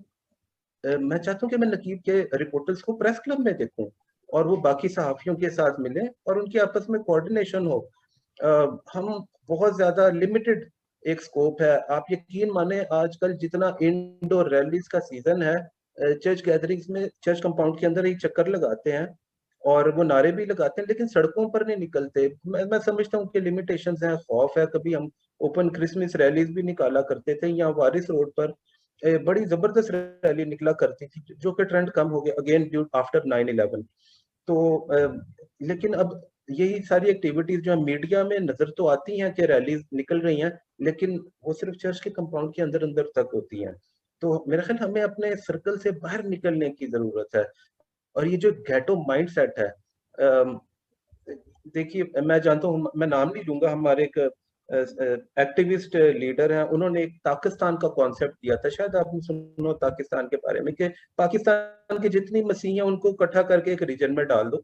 मैं चाहता हूँ कि मैं नकीब के रिपोर्टर्स को प्रेस क्लब में देखूं और वो बाकी सहाफियों के साथ मिले और उनकी आपस में कोऑर्डिनेशन हो। हम बहुत ज्यादा लिमिटेड एक स्कोप है। आप यकीन माने आजकल जितना इंडोर रैलीज का सीजन है, चर्च गैदरिंग्स में चर्च कंपाउंड के अंदर ही चक्कर लगाते हैं और वो नारे भी लगाते हैं, लेकिन सड़कों पर नहीं निकलते। मैं समझता हूँ कि लिमिटेशंस हैं, खौफ है। कभी हम ओपन क्रिसमस रैलीज भी निकाला करते थे यहाँ वारिस रोड पर, बड़ी जबरदस्त रैली निकला करती थी, जो कि ट्रेंड कम हो गया अगेन ड्यू आफ्टर 9/11। तो लेकिन अब यही सारी एक्टिविटीज जो मीडिया में नजर तो आती हैं कि रैलीज निकल रही हैं, लेकिन वो सिर्फ चर्च के कंपाउंड के अंदर अंदर तक होती हैं। तो मेरा ख्याल हमें अपने सर्कल से बाहर निकलने की जरूरत है। और ये जो गैटो माइंडसेट है, देखिए मैं जानता हूँ, मैं नाम नहीं लूंगा, हमारे एक एक्टिविस्ट लीडर हैं, उन्होंने एक पाकिस्तान का कॉन्सेप्ट दिया था, शायद आपने सुनो पाकिस्तान के बारे में, कि पाकिस्तान के जितनी मसीह हैं उनको इकट्ठा करके एक रीजन में डाल दो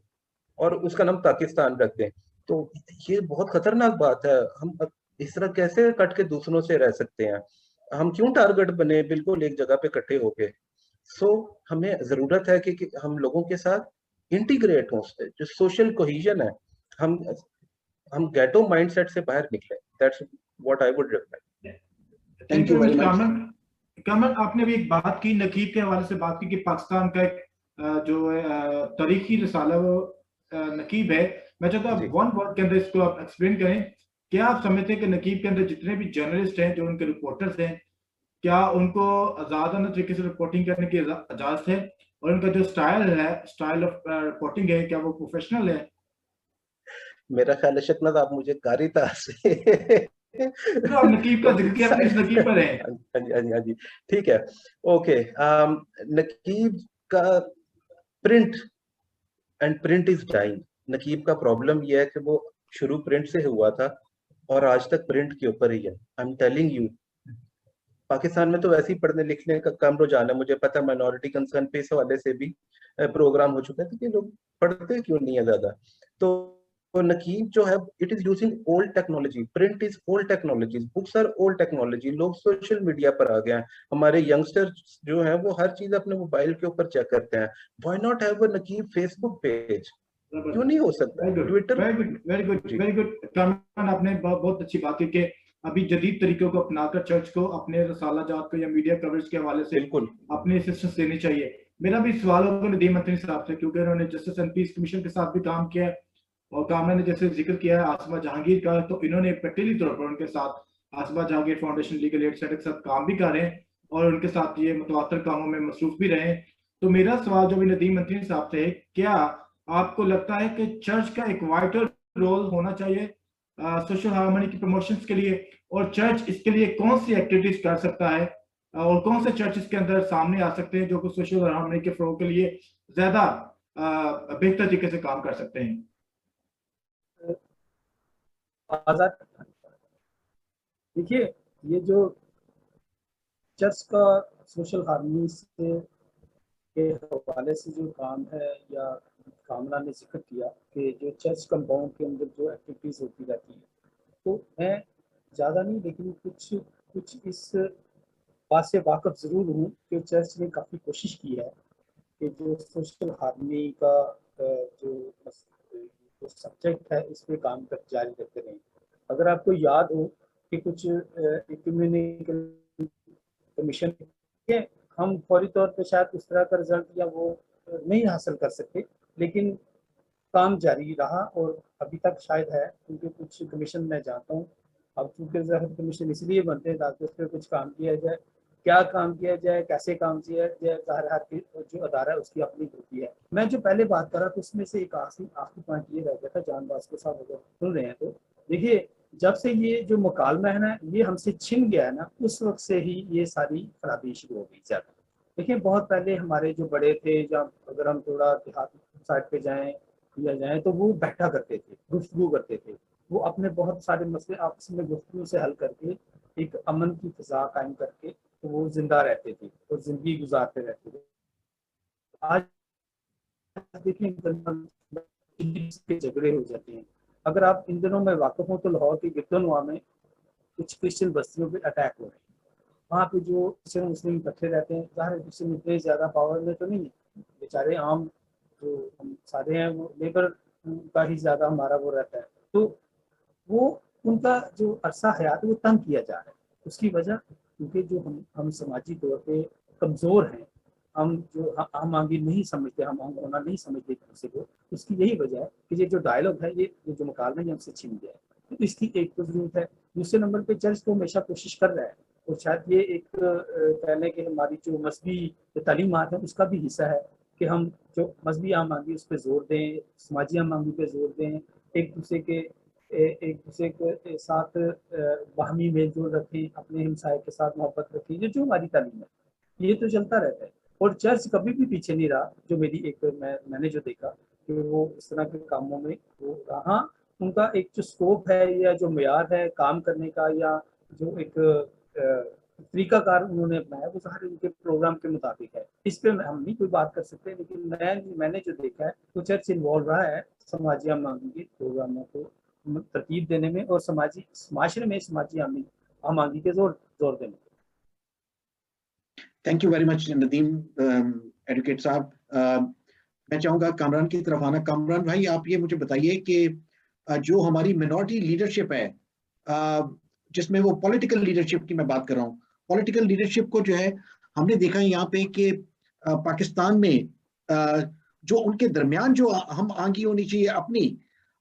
और उसका नाम पाकिस्तान रख दें। तो ये बहुत खतरनाक बात है। हम इस तरह कैसे कट के दूसरों से रह सकते हैं? हम क्यों टारगेट बने बिल्कुल एक जगह पे इकट्ठे होके? सो हमें जरूरत है कि हम लोगों के साथ इंटीग्रेट हों, जो सोशल कोहेजन है, हम हम गैटो माइंडसेट से बाहर निकले। That's what I would recommend. Thank you very much. कामन, आपने भी एक बात की, नकीब के हवाले से बात की कि पाकिस्तान का एक जो है तारीखी रिसाला वो नकीब है। मैं चाहता हूँ वन वर्ड के अंदर इसको आप एक्सप्लेन करें। क्या आप समझते हैं कि नकीब के अंदर जितने भी जर्नलिस्ट हैं, जो उनके रिपोर्टर्स हैं, क्या उनको आजादाना तरीके से रिपोर्टिंग करने की इजाजत है? और उनका जो स्टाइल ऑफ रिपोर्टिंग है, क्या वो प्रोफेशनल है? मेरा ख्याल है शक्ल आप मुझे कारिता से आप नकीब का जिक्र किया, इस नकीब पर है। हाँ जी, ठीक है, ओके। नकीब का प्रिंट इज डाइंग। नकीब का प्रॉब्लम यह है कि वो शुरू प्रिंट से हुआ था और आज तक प्रिंट के ऊपर ही है। आई एम टेलिंग यू, पाकिस्तान में तो वैसे ही पढ़ने लिखने का कम रुझान है। मुझे पता है माइनॉरिटी कंसर्न पे इस हवाले से भी प्रोग्राम हो चुका है कि लोग पढ़ते क्यों नहीं है ज्यादा। तो नकीब जो है, it is using old technology. Print is old technology, books are old technology. लोग सोशल मीडिया पर आ गए हैं। हमारे यंगस्टर्स जो है वो हर चीज अपने मोबाइल के ऊपर चेक करते हैं। Why not have a नकीब Facebook page? क्यों नहीं हो सकता? ट्विटर। वेरी गुड कामरान, आपने बहुत अच्छी बात की कि अभी जदीद तरीकों को अपनाकर चर्च को अपने रसाला जात को या मीडिया कवरेज के हवाले से बिल्कुल अपनी असिस्टेंस देनी चाहिए। मेरा भी सवाल होगा नदीम मंत्री साहब से, क्योंकि उन्होंने जस्टिस एंड पीस कमीशन के साथ भी काम किया है, और कामरान ने जैसे जिक्र किया है आसमा जहांगीर का, तो इन्होंने प्रैक्टिकली तौर पर उनके साथ Asma Jahangir foundation legal aid centre के साथ काम भी कर रहे हैं और उनके साथ ये मुतवातर कामों में मसरूफ भी रहे। तो मेरा सवाल जो भी नदीम मंत्री साहब से है, क्या आपको लगता है कि चर्च का एक वाइटल रोल होना चाहिए सोशल हार्मनी की प्रमोशंस के लिए, और चर्च इसके लिए कौन सी एक्टिविटीज कर सकता है, और कौन से चर्च इसके अंदर सामने आ सकते हैं जो कि सोशल हार्मनी के फरोग के लिए ज्यादा बेहतर तरीके से काम कर सकते हैं? आजाद, देखिए, ये जो चर्च का सोशल हार्मनी से के हवाले से जो काम है, या कामना ने जिक्र किया कि जो चर्च कंपाउंड के अंदर जो एक्टिविटीज होती रहती है, तो मैं ज़्यादा नहीं, लेकिन कुछ इस बात से वाकफ ज़रूर हूँ कि चर्च ने काफ़ी कोशिश की है कि जो सोशल हार्मनी का जो सब्जेक्ट है, इस पे काम कर जारी रखते रहें। अगर आपको याद हो कि कुछ इक्यूमेनिकल कमीशन के हम फौरी तौर पे शायद उस तरह का रिजल्ट या वो नहीं हासिल कर सकते, लेकिन काम जारी रहा और अभी तक शायद है, क्योंकि कुछ कमीशन मैं जानता हूँ। अब चूंकि कमीशन इसलिए बनते हैं ताकि उस पर कुछ काम किया जाए। क्या काम किया जाए, कैसे काम किया जाए, ज़ाहिर जो अदारा है उसकी अपनी होती है। मैं जो पहले बात कर रहा था उसमें से एक आखिरी पॉइंट ये रह गया था, जान बास्को साहब अगर सुन रहे हैं तो देखिए, जब से ये जो मुकालमा है ना, ये हमसे छिन गया है ना, उस वक्त से ही ये सारी खराबी शुरू हो गई ज़्यादा। देखिए, बहुत पहले हमारे जो बड़े थे, जब अगर हम थोड़ा देहात साइड पे जाएं या जाएं, तो वो बैठा करते थे, गुफ्तगू करते थे। वो अपने बहुत सारे मसले आपस में गुफ्तगू से हल करके एक अमन की फिजा कायम करके तो वो जिंदा रहते थे और जिंदगी गुजारते रहते थे। आज देखिए, झगड़े हो जाते हैं। अगर आप इन दिनों में वाकिफ हो तो लाहौर की गिरदनवा में कुछ क्रिश्चियन बस्तियों पे अटैक हो रहे हैं। वहाँ पे जो क्रिश्चियन मुस्लिम इकट्ठे रहते हैं, ज़ाहिर क्रिश्चियन इतने ज़्यादा पावर में तो नहीं है, बेचारे आम जो हम सारे हैं वो लेबर का ही ज़्यादा हमारा वो रहता है, तो वो उनका जो अरसा हयात वो तंग किया जा रहा है। उसकी वजह क्योंकि जो हम समाजी तौर पे कमज़ोर हैं, हम जो हम आगे नहीं समझते, हम होना नहीं समझते किसी को, उसकी यही वजह है कि ये जो डायलॉग है, ये जो मुकालमा है, हमसे छिन गया है। तो इसकी एक तो जरूरत है। दूसरे नंबर पे चर्च तो हमेशा कोशिश कर रहा है और शायद ये एक कहने की हमारी जो मजहबी तालीमात है उसका भी हिस्सा है कि हम जो मजहबी आम आदमी उस पर जोर दें, समाजी आम आदमी पे जोर दें, एक दूसरे के साथ बाहमी मेल जोल रखें, अपने हमसाये के साथ मोहब्बत रखें, ये जो हमारी तालीम है ये तो चलता रहता है। और चर्च कभी भी पीछे नहीं रहा, जो मेरी एक मैंने जो देखा कि वो इस तरह के कामों में वो रहा। उनका एक जो स्कोप है या जो मेयार है काम करने का या जो एक तरीकाकार उन्होंने अपनाया वो सारे उनके प्रोग्राम के मुताबिक है। इस पे हम नहीं कोई बात कर सकते, लेकिन मैंने जो देखा है तो चर्च इन्वॉल्व रहा है समाजी आम आदमी के प्रोग्रामों को तरतीब देने में और माशरे में समाजी आम आदमी के जोर देने में। Thank you very much Nadeem advocate साहब। मैं चाहूंगा कामरान की तरफ आना। कामरान भाई, आप ये मुझे बताइए कि जो हमारी मिनॉरिटी लीडरशिप है, जिसमें वो पॉलिटिकल लीडरशिप की मैं बात कर रहा हूँ, पॉलिटिकल लीडरशिप को जो है हमने देखा है यहाँ पे कि पाकिस्तान में जो उनके दरमियान जो हम आंगी होनी चाहिए अपनी,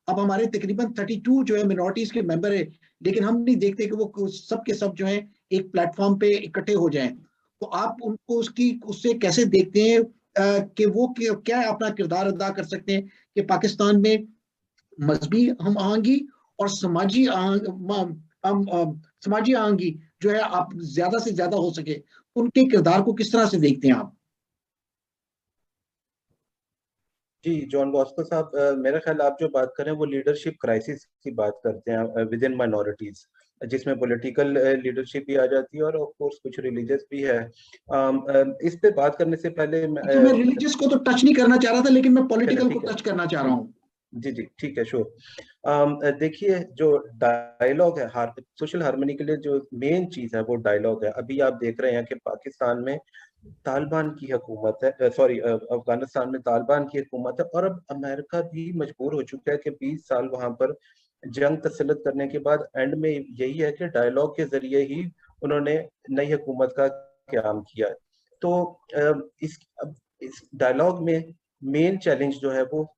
अब हमारे तकरीबन 32 जो है मिनॉरिटीज के मेंबर है, लेकिन हम नहीं देखते कि वो सब के सब जो है एक प्लेटफॉर्म पे इकट्ठे हो जाएं। तो आप उनको उससे कैसे देखते हैं कि वो क्या अपना किरदार अदा कर सकते हैं कि पाकिस्तान में मजहबी हम आहंगी और समाजी आहंगी जो है आप ज्यादा से ज्यादा हो सके, उनके किरदार को किस तरह से देखते हैं आप? जी जॉन बॉस्को साहब, मेरा ख्याल आप जो बात कर रहे हैं वो लीडरशिप क्राइसिस की बात करते हैं विद इन माइनॉरिटीज, जिसमें पॉलिटिकल लीडरशिप भी आ जाती है और ऑफ कोर्स कुछ रिलीजियस भी है। इस पे बात करने से पहले तो मैं रिलीजियस को तो टच नहीं करना चाह रहा था, लेकिन मैं पॉलिटिकल को टच करना चाह रहा हूँ। जी जी ठीक है, श्योर। देखिए, जो डायलॉग है सोशल हार्मनी के लिए जो मेन चीज है वो डायलॉग है। अभी आप देख रहे हैं कि पाकिस्तान में तालिबान की हुकूमत है, सॉरी अफगानिस्तान में तालिबान की हुकूमत है, और अब अमेरिका भी मजबूर हो चुका है कि 20 साल वहां पर जंग तसल्लुत करने के बाद एंड में यही है कि डायलॉग के जरिए ही उन्होंने नई हुकूमत का क़याम किया। तो इस डायलॉग में मेन चैलेंज जो है वो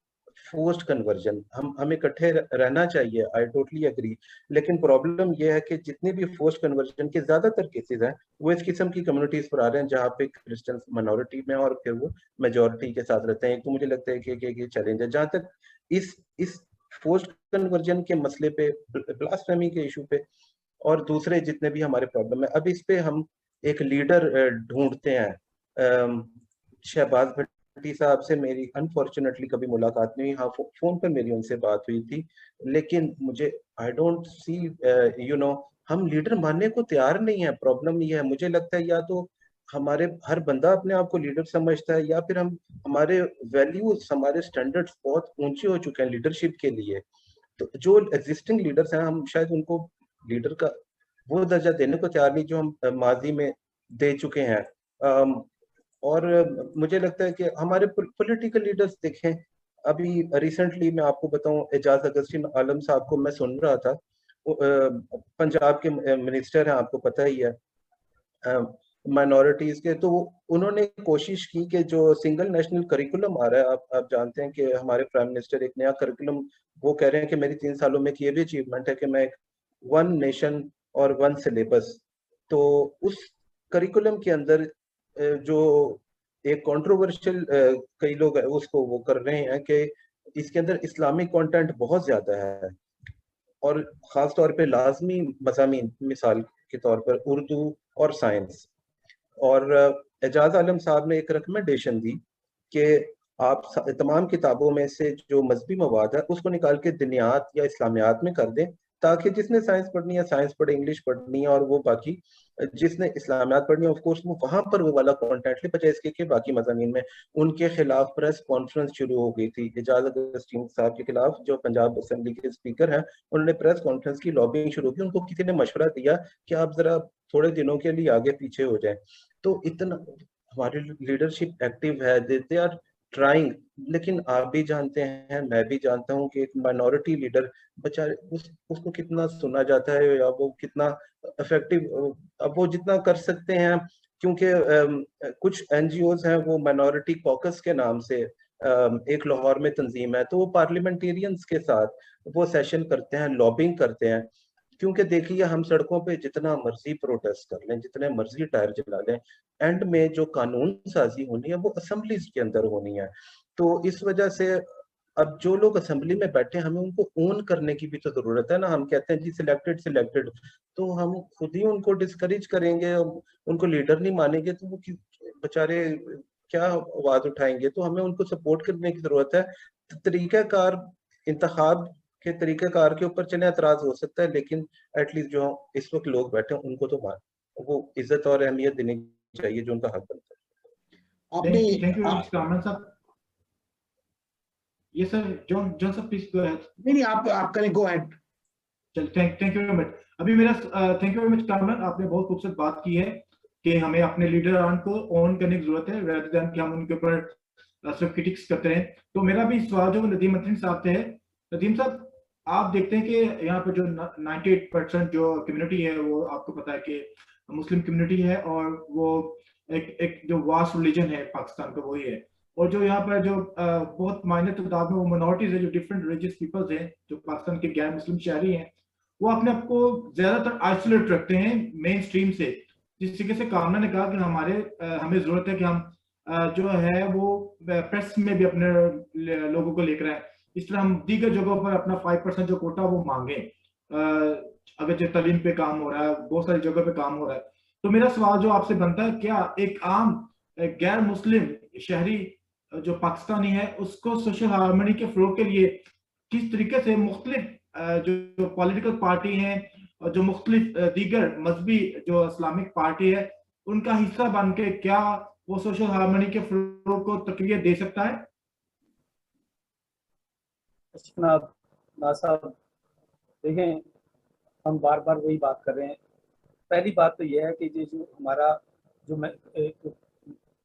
फोर्स्ड कन्वर्जन। हमें इकट्ठे रहना चाहिए, आई टोटली एग्री, लेकिन प्रॉब्लम यह है कि जितने भी फोर्स्ड कन्वर्जन के ज्यादातर केसेस हैं वो इस किस्म की कम्युनिटीज पर आ रहे हैं जहाँ पे क्रिश्चियंस माइनॉरिटी में और फिर वो मेजोरिटी के साथ रहते हैं। तो मुझे लगता है कि ये चैलेंज है। जहाँ तक इस फोर्स्ड कन्वर्जन के मसले पे, ब्लास्फेमी के इशू पे और दूसरे जितने भी हमारे प्रॉब्लम है, अब इस पे हम एक लीडर ढूंढते हैं। शहबाज भट्टी साहब से मेरी अनफॉर्चुनेटली कभी मुलाकात नहीं हुई, हाँ फोन पर मेरी उनसे बात हुई थी, लेकिन मुझे आई डोंट सी हम लीडर मानने को तैयार नहीं है। प्रॉब्लम ये है, मुझे लगता है या तो हमारे हर बंदा अपने आप को लीडर समझता है या फिर हमारे वैल्यूज, हमारे स्टैंडर्ड्स बहुत ऊंचे हो चुके हैं लीडरशिप के लिए। तो जो एग्जिस्टिंग लीडर्स हैं हम शायद उनको लीडर का वो दर्जा देने को तैयार नहीं जो हम माजी में दे चुके हैं। और मुझे लगता है कि हमारे पॉलिटिकल लीडर्स देखें, अभी रिसेंटली मैं आपको बताऊं, एजाज अगस्टिन आलम साहब को मैं सुन रहा था, पंजाब के मिनिस्टर हैं, आपको पता ही है माइनॉरिटीज के। तो उन्होंने कोशिश की कि जो सिंगल नेशनल करिकुलम आ रहा है, आप जानते हैं कि हमारे प्राइम मिनिस्टर एक नया करिकुलम वो कह रहे हैं कि मेरी 3 सालों में ये भी अचीवमेंट है कि मैं 1 नेशन और 1 सिलेबस। तो उस करिकुलम के अंदर जो एक कंट्रोवर्शियल कई लोग उसको वो कर रहे हैं कि इसके अंदर इस्लामिक कंटेंट बहुत ज्यादा है और खास तौर पे लाजमी मज़ामीन, मिसाल के तौर पर उर्दू और साइंस। और एजाज आलम साहब ने एक रिकमेंडेशन दी कि आप तमाम किताबों में से जो मजहबी मवाद है उसको निकाल के दिनियात या इस्लामियात में कर दें, ताकि जिसने साइंस पढ़नी है साइंस पढ़े, इंग्लिश पढ़नी है, और वो बाकी जिसने इस्लामियात पढ़नी है ऑफ कोर्स वो वहां पर वो वाला कंटेंट ले, बजाय इसके कि बाकी मज़ामीन में। उनके खिलाफ प्रेस कॉन्फ्रेंस शुरू हो गई थी एजाज अगस्टीन साहब के खिलाफ, जो पंजाब असेंबली के स्पीकर हैं। उन्होंने प्रेस कॉन्फ्रेंस की लॉबिंग शुरू की, उनको किसी ने मशवरा दिया कि आप जरा थोड़े दिनों के लिए आगे पीछे हो जाए। तो इतना हमारी लीडरशिप एक्टिव है, दे आर ट्राइंग, लेकिन आप भी जानते हैं, मैं भी जानता हूँ कि एक माइनॉरिटी लीडर बेचारे उसको कितना सुना जाता है या वो कितना इफेक्टिव, अब वो जितना कर सकते हैं, क्योंकि कुछ एनजीओज हैं वो माइनॉरिटी कॉकस के नाम से एक लाहौर में तंजीम है, तो वो पार्लियामेंटेरियंस के साथ वो सेशन करते हैं, लॉबिंग करते हैं। क्योंकि देखिए हम सड़कों पे जितना मर्जी प्रोटेस्ट कर लें, जितने मर्जी टायर जला लें, एंड में जो कानून साजी होनी है वो असेंबलीज के अंदर होनी है। तो इस वजह से अब जो लोग असेंबली में बैठे हैं, हमें उनको ओन करने की भी तो जरूरत है ना। हम कहते हैं जी सिलेक्टेड सिलेक्टेड, तो हम खुद ही उनको डिस्करेज करेंगे, उनको लीडर नहीं मानेंगे, तो वो बेचारे क्या आवाज उठाएंगे। तो हमें उनको सपोर्ट करने की जरूरत है। तरीकाकार इंतखाब के तरीकाकार के ऊपर चले एतराज हो सकता है, लेकिन एटलीस्ट जो इस वक्त लोग बैठे हैं उनको तो वो इज्जत और अहमियत देनी चाहिए जो उनका हक बनता है। आपने थैंक यू कामरान साहब। ये सर जॉन साहब प्लीज गो अहेड। नहीं, आप करें, गो अहेड। चल थैंक यू वेरी मच। अभी मेरा thank you very much Kamran, आपने बहुत खूबसूरत बात की है कि हमें अपने लीडर को ऑन करने की जरूरत है, रेदर देन कि हम उनके ऊपर सिर्फ क्रिटिक्स करते हैं। तो मेरा भी सवाल जो नदीम मंत्री साहब से है। नदीम साहब, आप देखते हैं कि यहाँ पर जो 98% जो कम्युनिटी है वो आपको पता है कि मुस्लिम कम्युनिटी है, और वो एक जो वास्ट रिलीजन है पाकिस्तान का वही है। और जो यहाँ पर जो बहुत मायने तादाद में वो माइनॉरिटीज है, जो डिफरेंट रिलीजियस पीपल्स हैं, जो पाकिस्तान के गैर मुस्लिम शहरी हैं, वो अपने आप को ज्यादातर आइसोलेट रखते हैं मेन स्ट्रीम से। जिस तरीके से कामना ने कहा कि हमें जरूरत है कि हम जो है वो प्रेस में भी अपने लोगों को लेकर आए। इस तरह हम दीगर जगहों पर अपना 5% जो कोटा वो मांगे। अगर जो तालीम पे काम हो रहा है, बहुत सारी जगहों पे काम हो रहा है। तो मेरा सवाल जो आपसे बनता है, क्या एक आम गैर मुस्लिम शहरी जो पाकिस्तानी है उसको सोशल हार्मनी के फरोग के लिए किस तरीके से मुख्तलिफ जो पॉलिटिकल पार्टी हैं और जो मुख्तलिफ दीगर मजहबी जो इस्लामिक पार्टी है उनका हिस्सा बन के क्या वो सोशल हार्मनी के फरोग को तकवीत दे सकता है? साहब देखें, हम बार बार वही बात कर रहे हैं। पहली बात तो यह है कि जो हमारा जो एक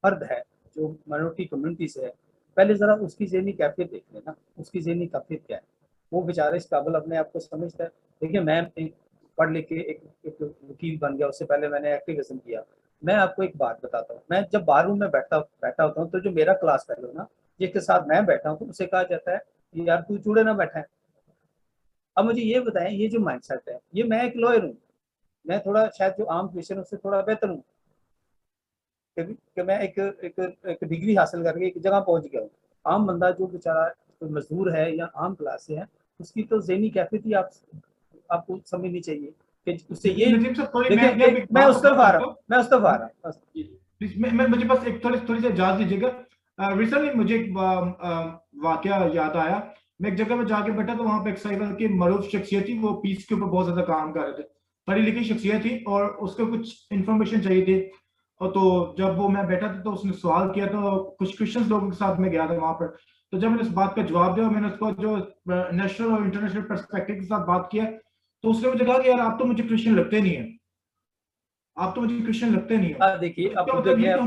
फर्द है जो माइनॉरिटी कम्युनिटी से है, पहले जरा उसकी ज़हनी कैफियत देख लेना, उसकी ज़हनी कैफियत क्या है। वो बेचारे इस काबिल अपने आप को समझता है। देखिए, मैं एक पढ़ लिख के एक वकील बन गया, उससे पहले मैंने एक्टिविज्म किया। मैं आपको एक बात बताता हूँ, मैं जब बारहवीं में बैठा होता हूँ तो जो मेरा क्लास फेलो ना जिसके साथ मैं बैठा हूँ, तो उसे कहा जाता है यार तू चूड़े ना बैठा है। अब मुझे ये बताएं, ये जो माइंडसेट है, ये मैं एक लॉयर हूँ, मैं थोड़ा शायद जो आम पेशेंट उससे थोड़ा बेहतर हूँ कि मैं एक डिग्री हासिल करके एक जगह पहुंच गया हूँ। आम बंदा जो बेचारा मजदूर है या आम क्लास से है, उसकी तो ज़हनी कैफियत ही आपको समझनी चाहिए कि उससे ये देखिए, मैं उस तरफ आ रहा हूँ। मुझे बस एक थोड़ी सी इजाजत दीजिएगा। रिसेंटली मुझे एक वाकया याद आया। मैं एक जगह पे जाके बैठा तो वहां पे एक साहिबा की मरूफ शख्सियत थी, वो पीस के ऊपर बहुत ज्यादा काम कर रहे थे, पढ़ी लिखी शख्सियत थी, और उसको कुछ इंफॉर्मेशन चाहिए थी। और तो जब वो मैं बैठा था तो उसने सवाल किया, तो कुछ क्रिश्चियन लोगों के साथ मैं गया था वहां पर। तो जब मैंने इस बात का जवाब दिया, मैंने उसको जो नेशनल और इंटरनेशनल पर्सपेक्टिव के साथ बात किया, तो उसने मुझे कहा कि यार आप तो मुझे क्रिश्चियन लगते नहीं है, आप तो मुझे क्रिश्चियन लगते नहीं हो। देखिए, अब मतलब ये तो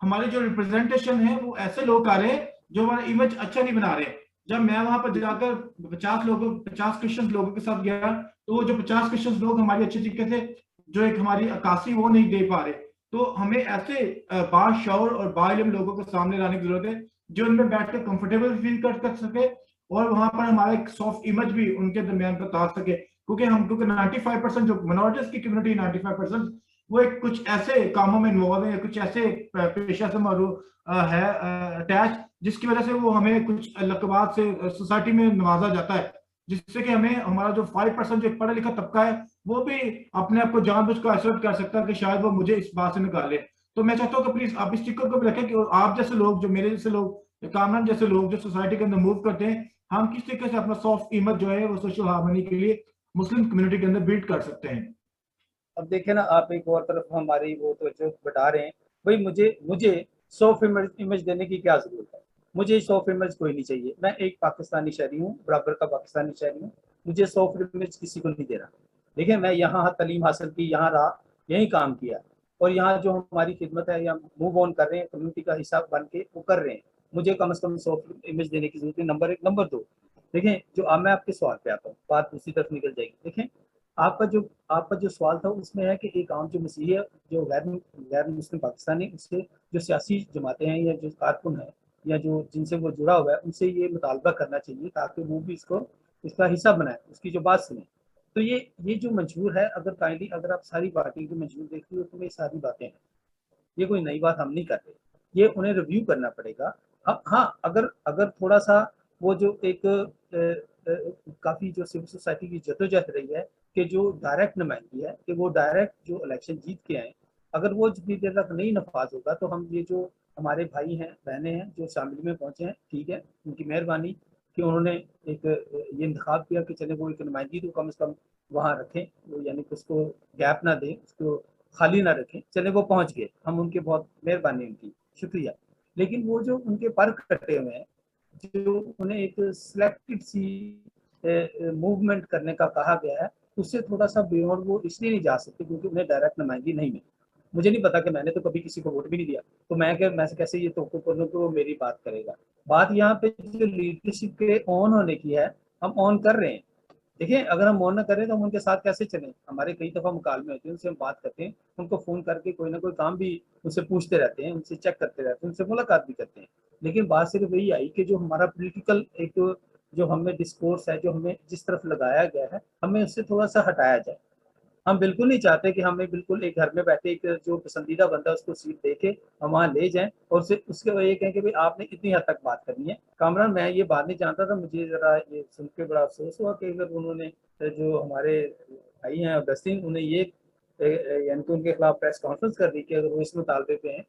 हमारे जो रिप्रेजेंटेशन है वो ऐसे लोग आ रहे हैं जो हमारा इमेज अच्छा नहीं बना रहे। जब मैं वहां पर जाकर 50 क्रिश्चियन लोगों के साथ गया, तो वो जो 50 क्रिश्चियन लोग हमारी अच्छे तरीके से जो एक हमारी अक्कासी वो नहीं दे पा रहे। तो हमें ऐसे बाशऊर और बाइल्म लोगों को सामने लाने की जरूरत है जो उनमें बैठकर कंफर्टेबल फील कर सके, और वहां पर हमारा एक सॉफ्ट इमेज भी उनके दरमियान पर ताक सके। क्योंकि 95% जो माइनॉरिटीज की कम्युनिटी 95% वो एक कुछ ऐसे कामों में इन्वॉल्व है, कुछ ऐसे पेशा से है अटैच, जिसकी वजह से वो हमें कुछ लकबात से सोसाइटी में नवाजा जाता है, जिससे कि हमें हमारा जो 5% जो पढ़ा लिखा तबका है वो भी अपने आप को जानबूझकर आइसोलेट कर सकता है कि शायद वो मुझे इस बात से निकाले। तो मैं चाहता हूँ कि प्लीज आप इस टिक्कर को भी रखें कि आप जैसे लोग, जो मेरे जैसे लोग, कामरान जैसे लोग जो सोसाइटी के अंदर मूव करते हैं, हम किस तरीके से अपना सॉफ्ट इमेज जो है वो सोशल हार्मनी के लिए मुस्लिम कम्युनिटी के अंदर बिल्ड कर सकते हैं। अब देखिए ना, आप एक और तरफ हमारी वो तो बता रहे हैं, भाई मुझे सॉफ्ट इमेज देने की क्या जरूरत है। मुझे सॉफ्ट इमेज कोई नहीं चाहिए। मैं एक पाकिस्तानी शहरी हूँ, बराबर का पाकिस्तानी शहरी हूँ, मुझे सॉफ्ट इमेज किसी को नहीं दे रहा। देखिए, मैं यहाँ तालीम हासिल की, यहाँ रहा, यही काम किया, और यहाँ जो हमारी खिदमत है या मूव ऑन कर रहे हैं, कम्युनिटी का हिस्सा बन के वो कर रहे हैं। मुझे कम से कम सॉफ्ट इमेज देने की जरूरत है, नंबर 1। नंबर 2, देखें, जो अब मैं आपके सवाल पे आता हूँ, बात दूसरी तरफ निकल जाएगी। देखें, आपका जो सवाल था उसमें है कि एक आम जो मसीही है, जो गैर मुस्लिम पाकिस्तानी, उससे जो सियासी जमातें हैं या जो कारकुन है या जो जिनसे वो जुड़ा हुआ है, उनसे ये मुतालबा करना चाहिए ताकि वो भी इसका हिस्सा बनाए, उसकी जो बात सुने। तो ये जो मंशूर है, अगर काइंडली अगर आप सारी पार्टी के मंशूर देखते हो तो ये सारी बातें हैं, ये कोई नई बात हम नहीं कर रहे, ये उन्हें रिव्यू करना पड़ेगा। हाँ, अगर अगर थोड़ा सा वो जो एक काफी जो सिविल सोसाइटी की जद्दोजहद रही है कि जो डायरेक्ट नुमाइंदगी है कि वो डायरेक्ट जो इलेक्शन जीत के आए, अगर वो जितनी देर तक नहीं नफाज होगा तो हम ये जो हमारे भाई हैं बहनें हैं जो शामिल में पहुंचे हैं, ठीक है, उनकी मेहरबानी कि उन्होंने एक ये इंतखाब किया कि चले वो एक नुमाइंदगी तो कम से कम वहाँ रखें, वो यानी कि उसको गैप ना दें, उसको खाली ना रखें, चले वो पहुंच गए, हम उनके बहुत मेहरबानी उनकी, शुक्रिया। लेकिन वो जो उनके पर कटे हुए हैं, जो उन्हें एक सिलेक्टेड सी मूवमेंट करने का कहा गया है, उससे थोड़ा सा बियॉन्ड वो इसलिए नहीं जा सकते क्योंकि उन्हें डायरेक्ट नुमाइंदगी नहीं मिली। मुझे नहीं पता कि मैंने तो कभी किसी को वोट भी नहीं दिया, तो मैं कैसे ये तो करूँ कि वो मेरी बात करेगा। बात यहाँ पे जो लीडरशिप के ऑन होने की है, हम ऑन कर रहे हैं। देखिए, अगर हम ऑन न करें तो हम उनके साथ कैसे चलें? हमारे कई दफ़ा मुकालमे होते हैं, उनसे हम बात करते हैं, उनको फ़ोन करके कोई ना कोई काम भी उनसे पूछते रहते हैं, उनसे चेक करते रहते हैं, उनसे मुलाकात भी करते हैं। लेकिन बात सिर्फ वही आई कि जो हमारा पॉलिटिकल एक जो हमें डिस्कोर्स है, जो हमें जिस तरफ लगाया गया है, हमें उससे थोड़ा-सा हटाया जाए। हम बिल्कुल नहीं चाहते कि हमें बिल्कुल एक घर में बैठे एक जो पसंदीदा बंदा उसको सीट दे के हम वहाँ ले जाएँ और सिर्फ उसके ये कहें कि भाई आपने इतनी हद तक बात करनी है। कामरान, मैं ये बात नहीं जानता था, मुझे ज़रा ये सुन के बड़ा अफ़सोस हुआ कि अगर उन्होंने जो हमारे भाई हैं अगस्तीन, उन्हें ये यानी कि उनके खिलाफ प्रेस कॉन्फ्रेंस कर दी कि अगर वो इस मुतालबे पे हैं।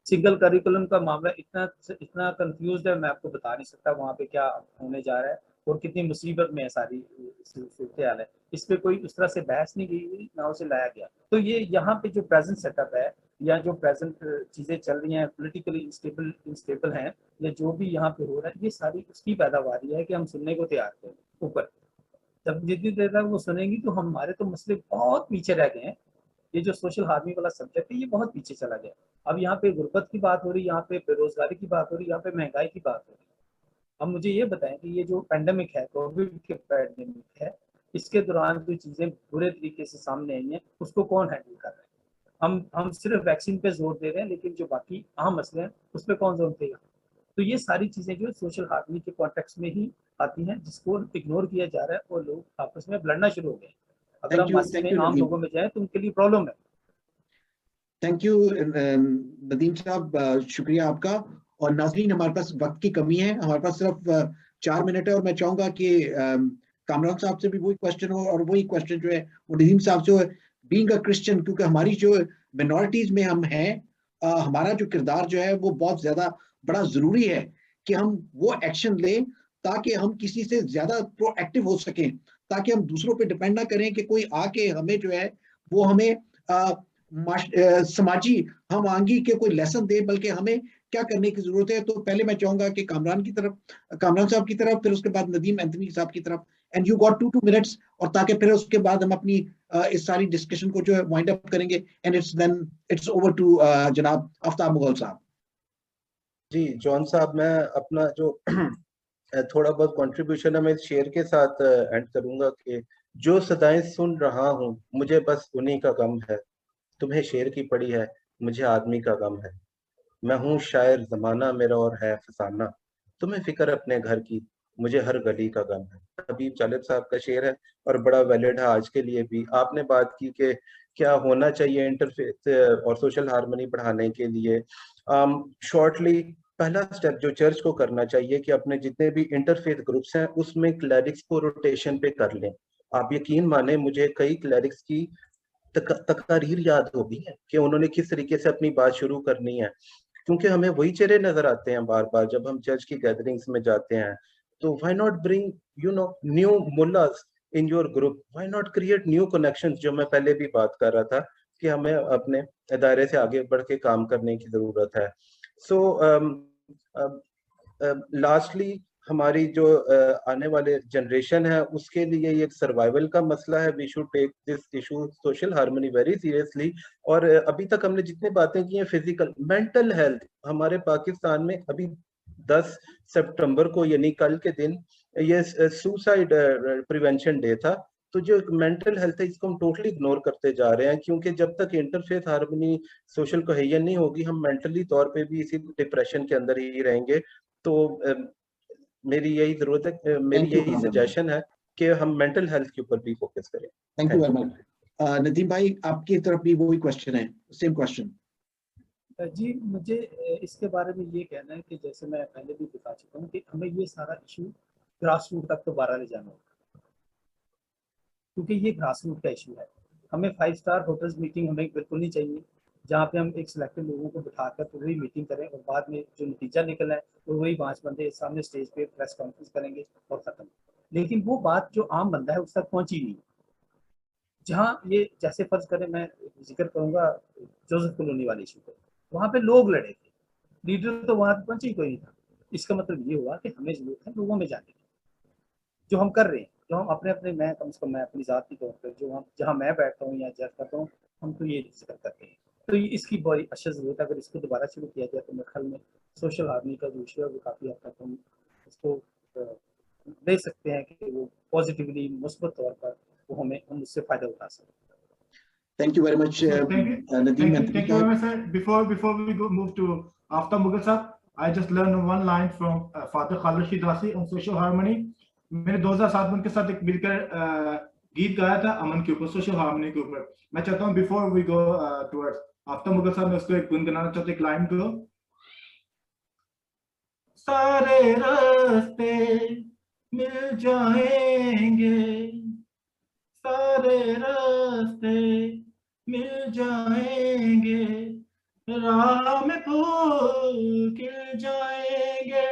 सिंगल करिकुलम का मामला इतना कंफ्यूज्ड है, मैं आपको बता नहीं सकता वहाँ पे क्या होने जा रहा है और कितनी मुसीबत में है सारी सूरत हाल है। इस पे कोई उस तरह से बहस नहीं की हुई, ना उसे लाया गया। तो ये यहाँ पे जो प्रेजेंट सेटअप है या जो प्रेजेंट चीज़ें चल रही हैं, पॉलिटिकली इंस्टेबल हैं, या जो भी यहाँ पे हो रहा है, ये सारी उसकी पैदावार है कि हम सुनने को तैयार थे ऊपर। जब जितनी देर तक वो सुनेंगी तो हमारे तो मसले बहुत पीछे रह गए हैं। ये जो सोशल हार्मनी वाला सब्जेक्ट है, ये बहुत पीछे चला गया। अब यहाँ पे गुर्बत की बात हो रही है, यहाँ पे बेरोजगारी की बात हो रही है, यहाँ पे महंगाई की बात हो रही है। अब मुझे ये बताएं कि ये जो पैंडेमिक है, कोविड के पैंडेमिक है, इसके दौरान जो चीजें बुरे तरीके से सामने आई हैं, उसको कौन हैंडल कर रहा है? हम सिर्फ वैक्सीन पे जोर दे रहे हैं, लेकिन जो बाकी अहम मसले हैं उस पर कौन जोर देगा? तो ये सारी चीजें जो सोशल हार्मनी के कॉन्टेक्स्ट में ही आती हैं, जिसको इग्नोर किया जा रहा है और लोग आपस में लड़ना शुरू हो गए। अगर हम मस्जिद में आम लोगों में जाए तो उनके लिए प्रॉब्लम है। थैंक यू नदीम साहब, शुक्रिया आपका। और नाज़रीन, हमारे पास वक्त की कमी है, हमारे पास सिर्फ 4 मिनट है और मैं चाहूंगा कि कामरान साहब से भी वही क्वेश्चन हो और वही क्वेश्चन जो है वो नदीम साहब से, बीइंग अ क्रिश्चियन, क्योंकि हमारी जो मिनॉरिटीज में हम हैं, हमारा जो किरदार जो है वो बहुत ज्यादा बड़ा जरूरी है कि हम वो एक्शन लें ताकि हम किसी से ज्यादा प्रोएक्टिव हो सकें, ताकि हम दूसरों पे डिपेंड ना करें कि कोई आके हमें जो है वो हमें समाजी हम आंगी के कोई लेसन दे, बल्कि हमें क्या करने की जरूरत है। तो पहले मैं चाहूंगा कि कामरान साहब की तरफ, फिर उसके बाद नदीम एंथनी साहब की तरफ, एंड यू गॉट 2 मिनट्स, और ताकि फिर उसके बाद हम अपनी इस सारी डिस्कशन को जो है वाइंड अप करेंगे, एंड इट्स ओवर टू जनाब आफ्ताब मुगल साहब। जी जॉन साहब, मैं अपना जो थोड़ा बहुत कंट्रीब्यूशन है मैं शेर के साथ एंड करूंगा कि जो सदाएं सुन रहा हूँ मुझे बस उन्हीं का गम है, तुम्हें शेर की पड़ी है मुझे आदमी का गम है, मैं हूँ शायर जमाना मेरा और है फसाना, तुम्हें फिक्र अपने घर की मुझे हर गली का गम है। हबीब जालिब साहब का शेर है और बड़ा वैलिड है आज के लिए भी। आपने बात की कि क्या होना चाहिए इंटरफेथ और सोशल हार्मनी बढ़ाने के लिए। शॉर्टली पहला स्टेप जो चर्च को करना चाहिए कि अपने जितने भी इंटरफेथ ग्रुप्स हैं उसमें क्लैरिक्स को रोटेशन पे कर लें। आप यकीन माने मुझे कई क्लैरिक्स की तकारीर याद हो गई है कि उन्होंने किस तरीके से अपनी बात शुरू करनी है, क्योंकि हमें वही चेहरे नजर आते हैं बार बार जब हम चर्च की गैदरिंग्स में जाते हैं। तो why not bring new mullahs in your group, why not create new connections, जो मैं पहले भी बात कर रहा था कि हमें अपने दायरे से आगे बढ़ के काम करने की जरूरत है। सो लास्टली हमारी जो आने वाले जनरेशन है उसके लिए ये सर्वाइवल का मसला है। We should take this issue social harmony very seriously. और अभी तक हमने जितनी बातें की हैं, फिजिकल मेंटल हेल्थ, हमारे पाकिस्तान में अभी 10 सितंबर को यानी कल के दिन ये सुसाइड प्रिवेंशन डे था। तो जो मेंटल हेल्थ है इसको हम टोटली इग्नोर करते जा रहे हैं, क्योंकि जब तक इंटरफेथ हार्मनी सोशल कोहेजन नहीं होगी हम मेंटली तौर पे भी इसी डिप्रेशन के अंदर ही रहेंगे। तो मेरी यही जरूरत है, मेरी यही सजेशन है कि हम मेंटल हेल्थ के ऊपर भी फोकस करें। Thank you very much. Nadeem भाई, आपकी तरफ भी वही क्वेश्चन है, सेम क्वेश्चन। जी, मुझे इसके बारे में ये कहना है कि जैसे मैं पहले भी बता चुका हूँ कि हमें ये सारा इशू ग्रास रूट तक दोबारा ले जाना होगा, क्योंकि ये ग्रास रूट का इशू है। हमें 5 स्टार होटल्स मीटिंग हमें बिल्कुल नहीं चाहिए, जहाँ पे हम एक सिलेक्टेड लोगों को बिठाकर तो वही मीटिंग करें और बाद में जो नतीजा निकला है तो वही 5 बंदे सामने स्टेज पे प्रेस कॉन्फ्रेंस करेंगे और खत्म। लेकिन वो बात जो आम बंदा है उस तक पहुंची नहीं। जहाँ ये जैसे फर्ज करें, मैं जिक्र करूंगा जोसेफ कॉलोनी वाले इशू पर, वहाँ पे लोग लड़े थे, लीडर तो वहाँ पहुंचे ही कोई नहीं था। इसका मतलब ये हुआ कि हमें जरूरत है लोगों में जाने की, जो हम कर रहे हैं, जो हम अपने अपने, मैं कम से कम मैं अपनी जात के तौर पर जो हम जहाँ मैं बैठता हूँ या जज करता हूँ, हम तो ये जिक्र करते हैं। तो ये इसकी बड़ी अच्छा जरूरत है। अगर इसको दोबारा शुरू किया जाए तो मेरे ख्याल में सोशल हार्मनी का जो इशू है वो काफ़ी हद तक हम इसको ले सकते हैं कि वो पॉजिटिवली मुस्बत तौर पर वो हम उससे फायदा उठा सकते हैं। Thank you very much, Nadeem. Thank you very much, sir. Before we move to Aftab Mughal sir, I just learned one line from Father Khalid Shidasi on social harmony. मैंने 2007 में उनके साथ एक मिलकर गीत गाया था अमन के ऊपर, सोशल हार्मनी के ऊपर। मैं चाहता हूँ before we go towards after Mughal साहब, मैं उसको एक गुनगुनाना चाहता हूँ, एक लाइन को। सारे रास्ते मिल जाएंगे, सारे रास्ते मिल जाएंगे, राह में फूल खिल जाएंगे,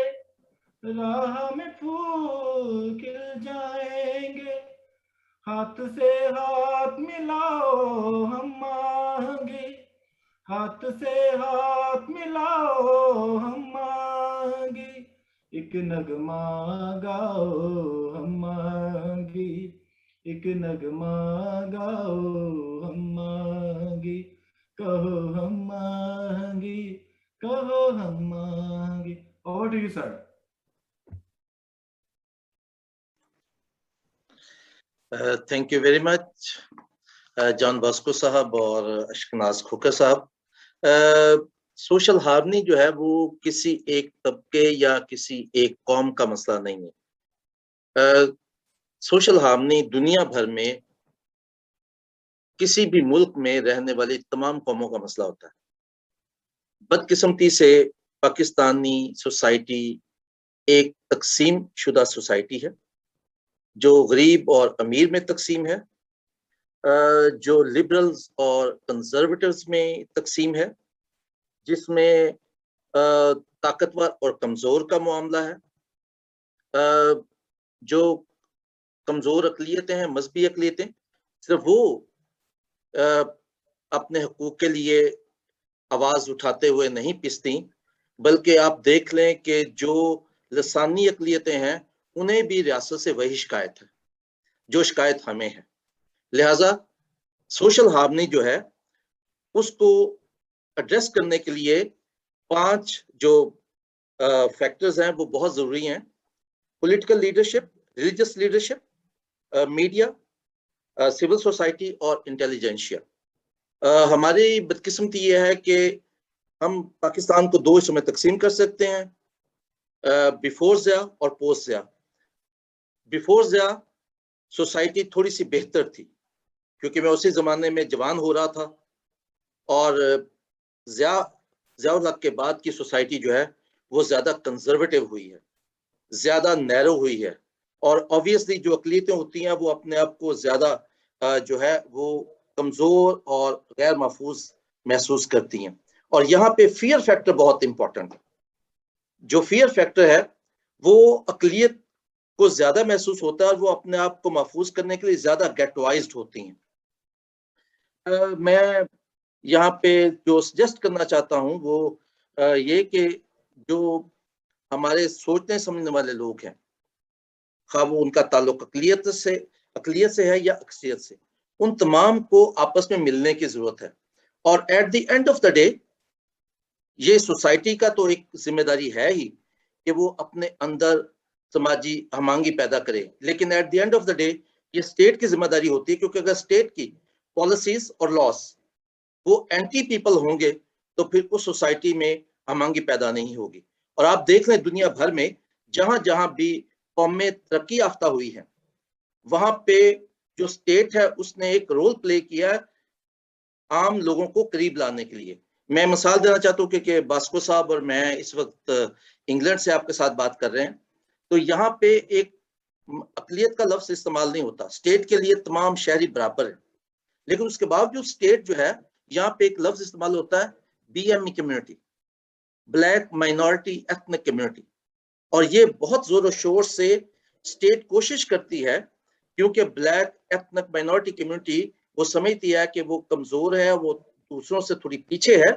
राह में फूल खिल जाएंगे, हाथ से हाथ मिलाओ हम मांगे, हाथ से हाथ मिलाओ हम मांगे, एक नगमा गाओ हम मांगे, एक नगमा गाओ हम मांगे, कहो हम मांगे, कहो हम मांगे। Over to you, sir. Thank you very much John Bosco साहब और अशकनाज खोकर साहब। सोशल हार्मनी जो है वो किसी एक तबके या किसी एक कौम का मसला नहीं है। सोशल हार्मनी दुनिया भर में किसी भी मुल्क में रहने वाली तमाम कौमों का मसला होता है। बदकिस्मती से पाकिस्तानी सोसाइटी एक तकसीम शुदा सोसाइटी है, जो गरीब और अमीर में तकसीम है, जो लिबरल्स और कंजर्वेटिव्स में तकसीम है, जिसमें ताकतवर और कमजोर का मामला है। जो कमजोर अकलियतें हैं, मजहबी अकलियतें, सिर्फ वो अपने हकूक के लिए आवाज उठाते हुए नहीं पिसती, बल्कि आप देख लें कि जो लसानी अकलियतें हैं उन्हें भी रियासत से वही शिकायत है जो शिकायत हमें है। लिहाजा सोशल हार्मनी जो है उसको एड्रेस करने के लिए 5 जो फैक्टर्स हैं वो बहुत जरूरी हैं। Political leadership, religious leadership, media, civil society और इंटेलिजेंशिया। हमारी बदकिस्मती ये है कि हम पाकिस्तान को 2 हिस्सों में तकसीम कर सकते हैं, बिफोर ज़िया और post Zia. Before Zia society थोड़ी सी बेहतर थी, क्योंकि मैं उसी ज़माने में जवान हो रहा था, और ज़ियाउल हक के बाद की सोसाइटी जो है वो ज़्यादा कंजर्वेटिव हुई है, ज़्यादा नैरो हुई है, और ऑब्वियसली जो अकलियतें होती हैं वो अपने आप को ज़्यादा जो है वो कमज़ोर और गैर महफूज महसूस करती हैं। और यहाँ पे फियर फैक्टर बहुत इंपॉर्टेंट है। जो फियर फैक्टर है वो अकलियत को ज्यादा महसूस होता है और वो अपने आप को महफूज करने के लिए ज्यादा गेटवाइज्ड होती हैं। मैं यहाँ पे जो सजेस्ट करना चाहता हूँ वो ये कि जो हमारे सोचने समझने वाले लोग हैं, खा वो उनका ताल्लुक अकलियत से है या अक्सियत से, उन तमाम को आपस में मिलने की जरूरत है। और at the end of the day ये सोसाइटी का तो एक जिम्मेदारी है ही कि वो अपने अंदर समाजी हमांगी पैदा करे, लेकिन at the end of the day ये स्टेट की जिम्मेदारी होती है, क्योंकि अगर स्टेट की पॉलिसीज और लॉस वो एंटी पीपल होंगे तो फिर उस सोसाइटी में हमांगी पैदा नहीं होगी। और आप देख लें दुनिया भर में जहां जहां भी कौमें तरक्की याफ्ता हुई हैं, वहां पे जो स्टेट है उसने एक रोल प्ले किया है आम लोगों को करीब लाने के लिए। मैं मिसाल देना चाहता हूँ कि बास्को साहब और मैं इस वक्त इंग्लैंड से आपके साथ बात कर रहे हैं, तो यहाँ पे एक अकलियत का लफ्ज इस्तेमाल नहीं होता, स्टेट के लिए तमाम शहरी बराबर है, लेकिन उसके बावजूद स्टेट जो है यहाँ पे एक लफ्ज इस्तेमाल होता है BME community, black minority ethnic community. और ये बहुत जोर शोर से स्टेट कोशिश करती है, क्योंकि ब्लैक एथनिक माइनॉरिटी कम्युनिटी वो समझती है कि वो कमजोर है, वो दूसरों से थोड़ी पीछे है,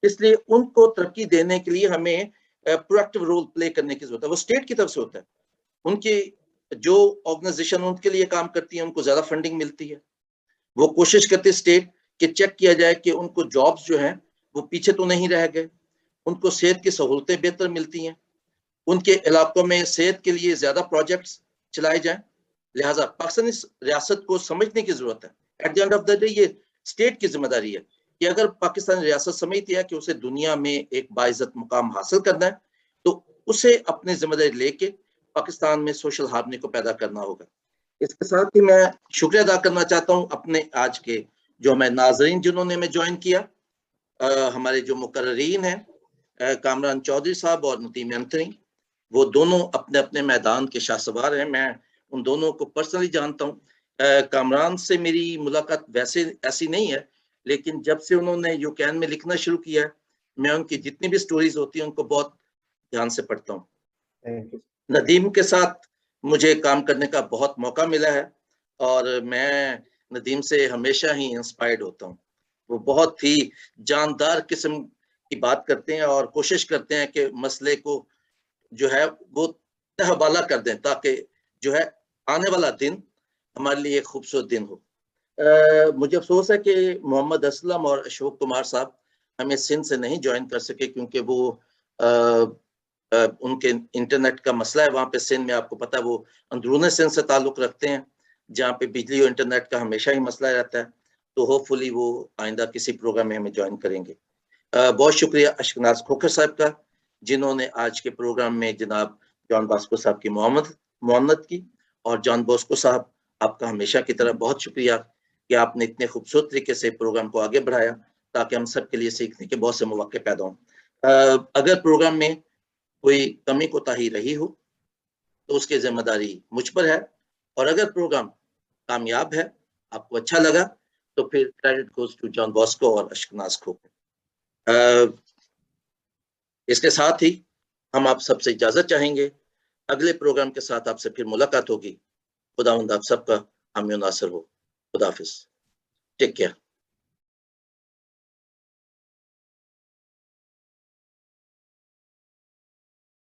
इसलिए उनको तरक्की देने के लिए हमें प्रोएक्टिव रोल प्ले करने की जरूरत है। वो स्टेट की तरफ से होता है, उनकी जो ऑर्गेनाइजेशन उनके लिए काम करती है उनको ज्यादा फंडिंग मिलती है, वो कोशिश करती है स्टेट कि चेक किया जाए कि उनको जॉब्स जो हैं वो पीछे तो नहीं रह गए, उनको सेहत की सहूलतें बेहतर मिलती हैं, उनके इलाकों में सेहत के लिए ज्यादा प्रोजेक्ट्स चलाए जाएं। लिहाजा पाकिस्तानी रियासत को समझने की जरूरत है, at the end of the day ये स्टेट की जिम्मेदारी है कि अगर पाकिस्तानी रियासत समझती है कि उसे दुनिया में एक बाइज्जत मुकाम हासिल करना है, तो उसे अपनी जिम्मेदारी लेके पाकिस्तान में सोशल हार्मनी को पैदा करना होगा। इसके साथ ही मैं शुक्रिया अदा करना चाहता हूँ अपने आज के जो हमारे नाजरीन जिन्होंने हमें ज्वाइन किया, हमारे जो मुकर्रीन हैं कामरान चौधरी साहब और नदीम एंथनी, वो दोनों अपने अपने मैदान के शाहसवार हैं, मैं उन दोनों को पर्सनली जानता हूँ। कामरान से मेरी मुलाकात वैसे ऐसी नहीं है, लेकिन जब से उन्होंने यूकेन में लिखना शुरू किया है, मैं उनकी जितनी भी स्टोरीज होती हैं उनको बहुत ध्यान से पढ़ता हूँ। नदीम के साथ मुझे काम करने का बहुत मौका मिला है और मैं नदीम से हमेशा ही इंस्पायर्ड होता हूँ। वो बहुत ही जानदार किस्म की बात करते हैं और कोशिश करते हैं कि मसले को जो है वो तहवाला कर दें, ताकि जो है आने वाला दिन हमारे लिए एक खूबसूरत दिन हो। मुझे अफसोस है कि मोहम्मद असलम और अशोक कुमार साहब हमें सिंध से नहीं ज्वाइन कर सके, क्योंकि वो उनके इंटरनेट का मसला है वहाँ पे सिंध में, आपको पता है वो अंदरूनी सिंध से ताल्लुक रखते हैं जहाँ पे बिजली और इंटरनेट का हमेशा ही मसला रहता है। तो होपफुली वो आइंदा किसी प्रोग्राम में हमें ज्वाइन करेंगे। बहुत शुक्रिया अशकनाज खोखर साहब का, जिन्होंने आज के प्रोग्राम में जनाब जॉन बॉस्को साहब की मुआवनत की, और जॉन बॉस्को साहब आपका हमेशा की तरह बहुत शुक्रिया कि आपने इतने खूबसूरत तरीके से प्रोग्राम को आगे बढ़ाया, ताकि हम सब के लिए सीखने के बहुत से मौके पैदा हों। अगर प्रोग्राम में कोई कमी कोताही रही हो तो उसकी जिम्मेदारी मुझ पर है, और अगर प्रोग्राम कामयाब है, आपको अच्छा लगा, तो फिर credit goes to John Bosco और अशकनाज खोखर। इसके साथ ही हम आप सबसे इजाजत चाहेंगे, अगले प्रोग्राम के साथ आपसे फिर मुलाकात होगी। खुदावंद आप सबका हामी नासर हो। खुदा हाफिज, टेक केयर।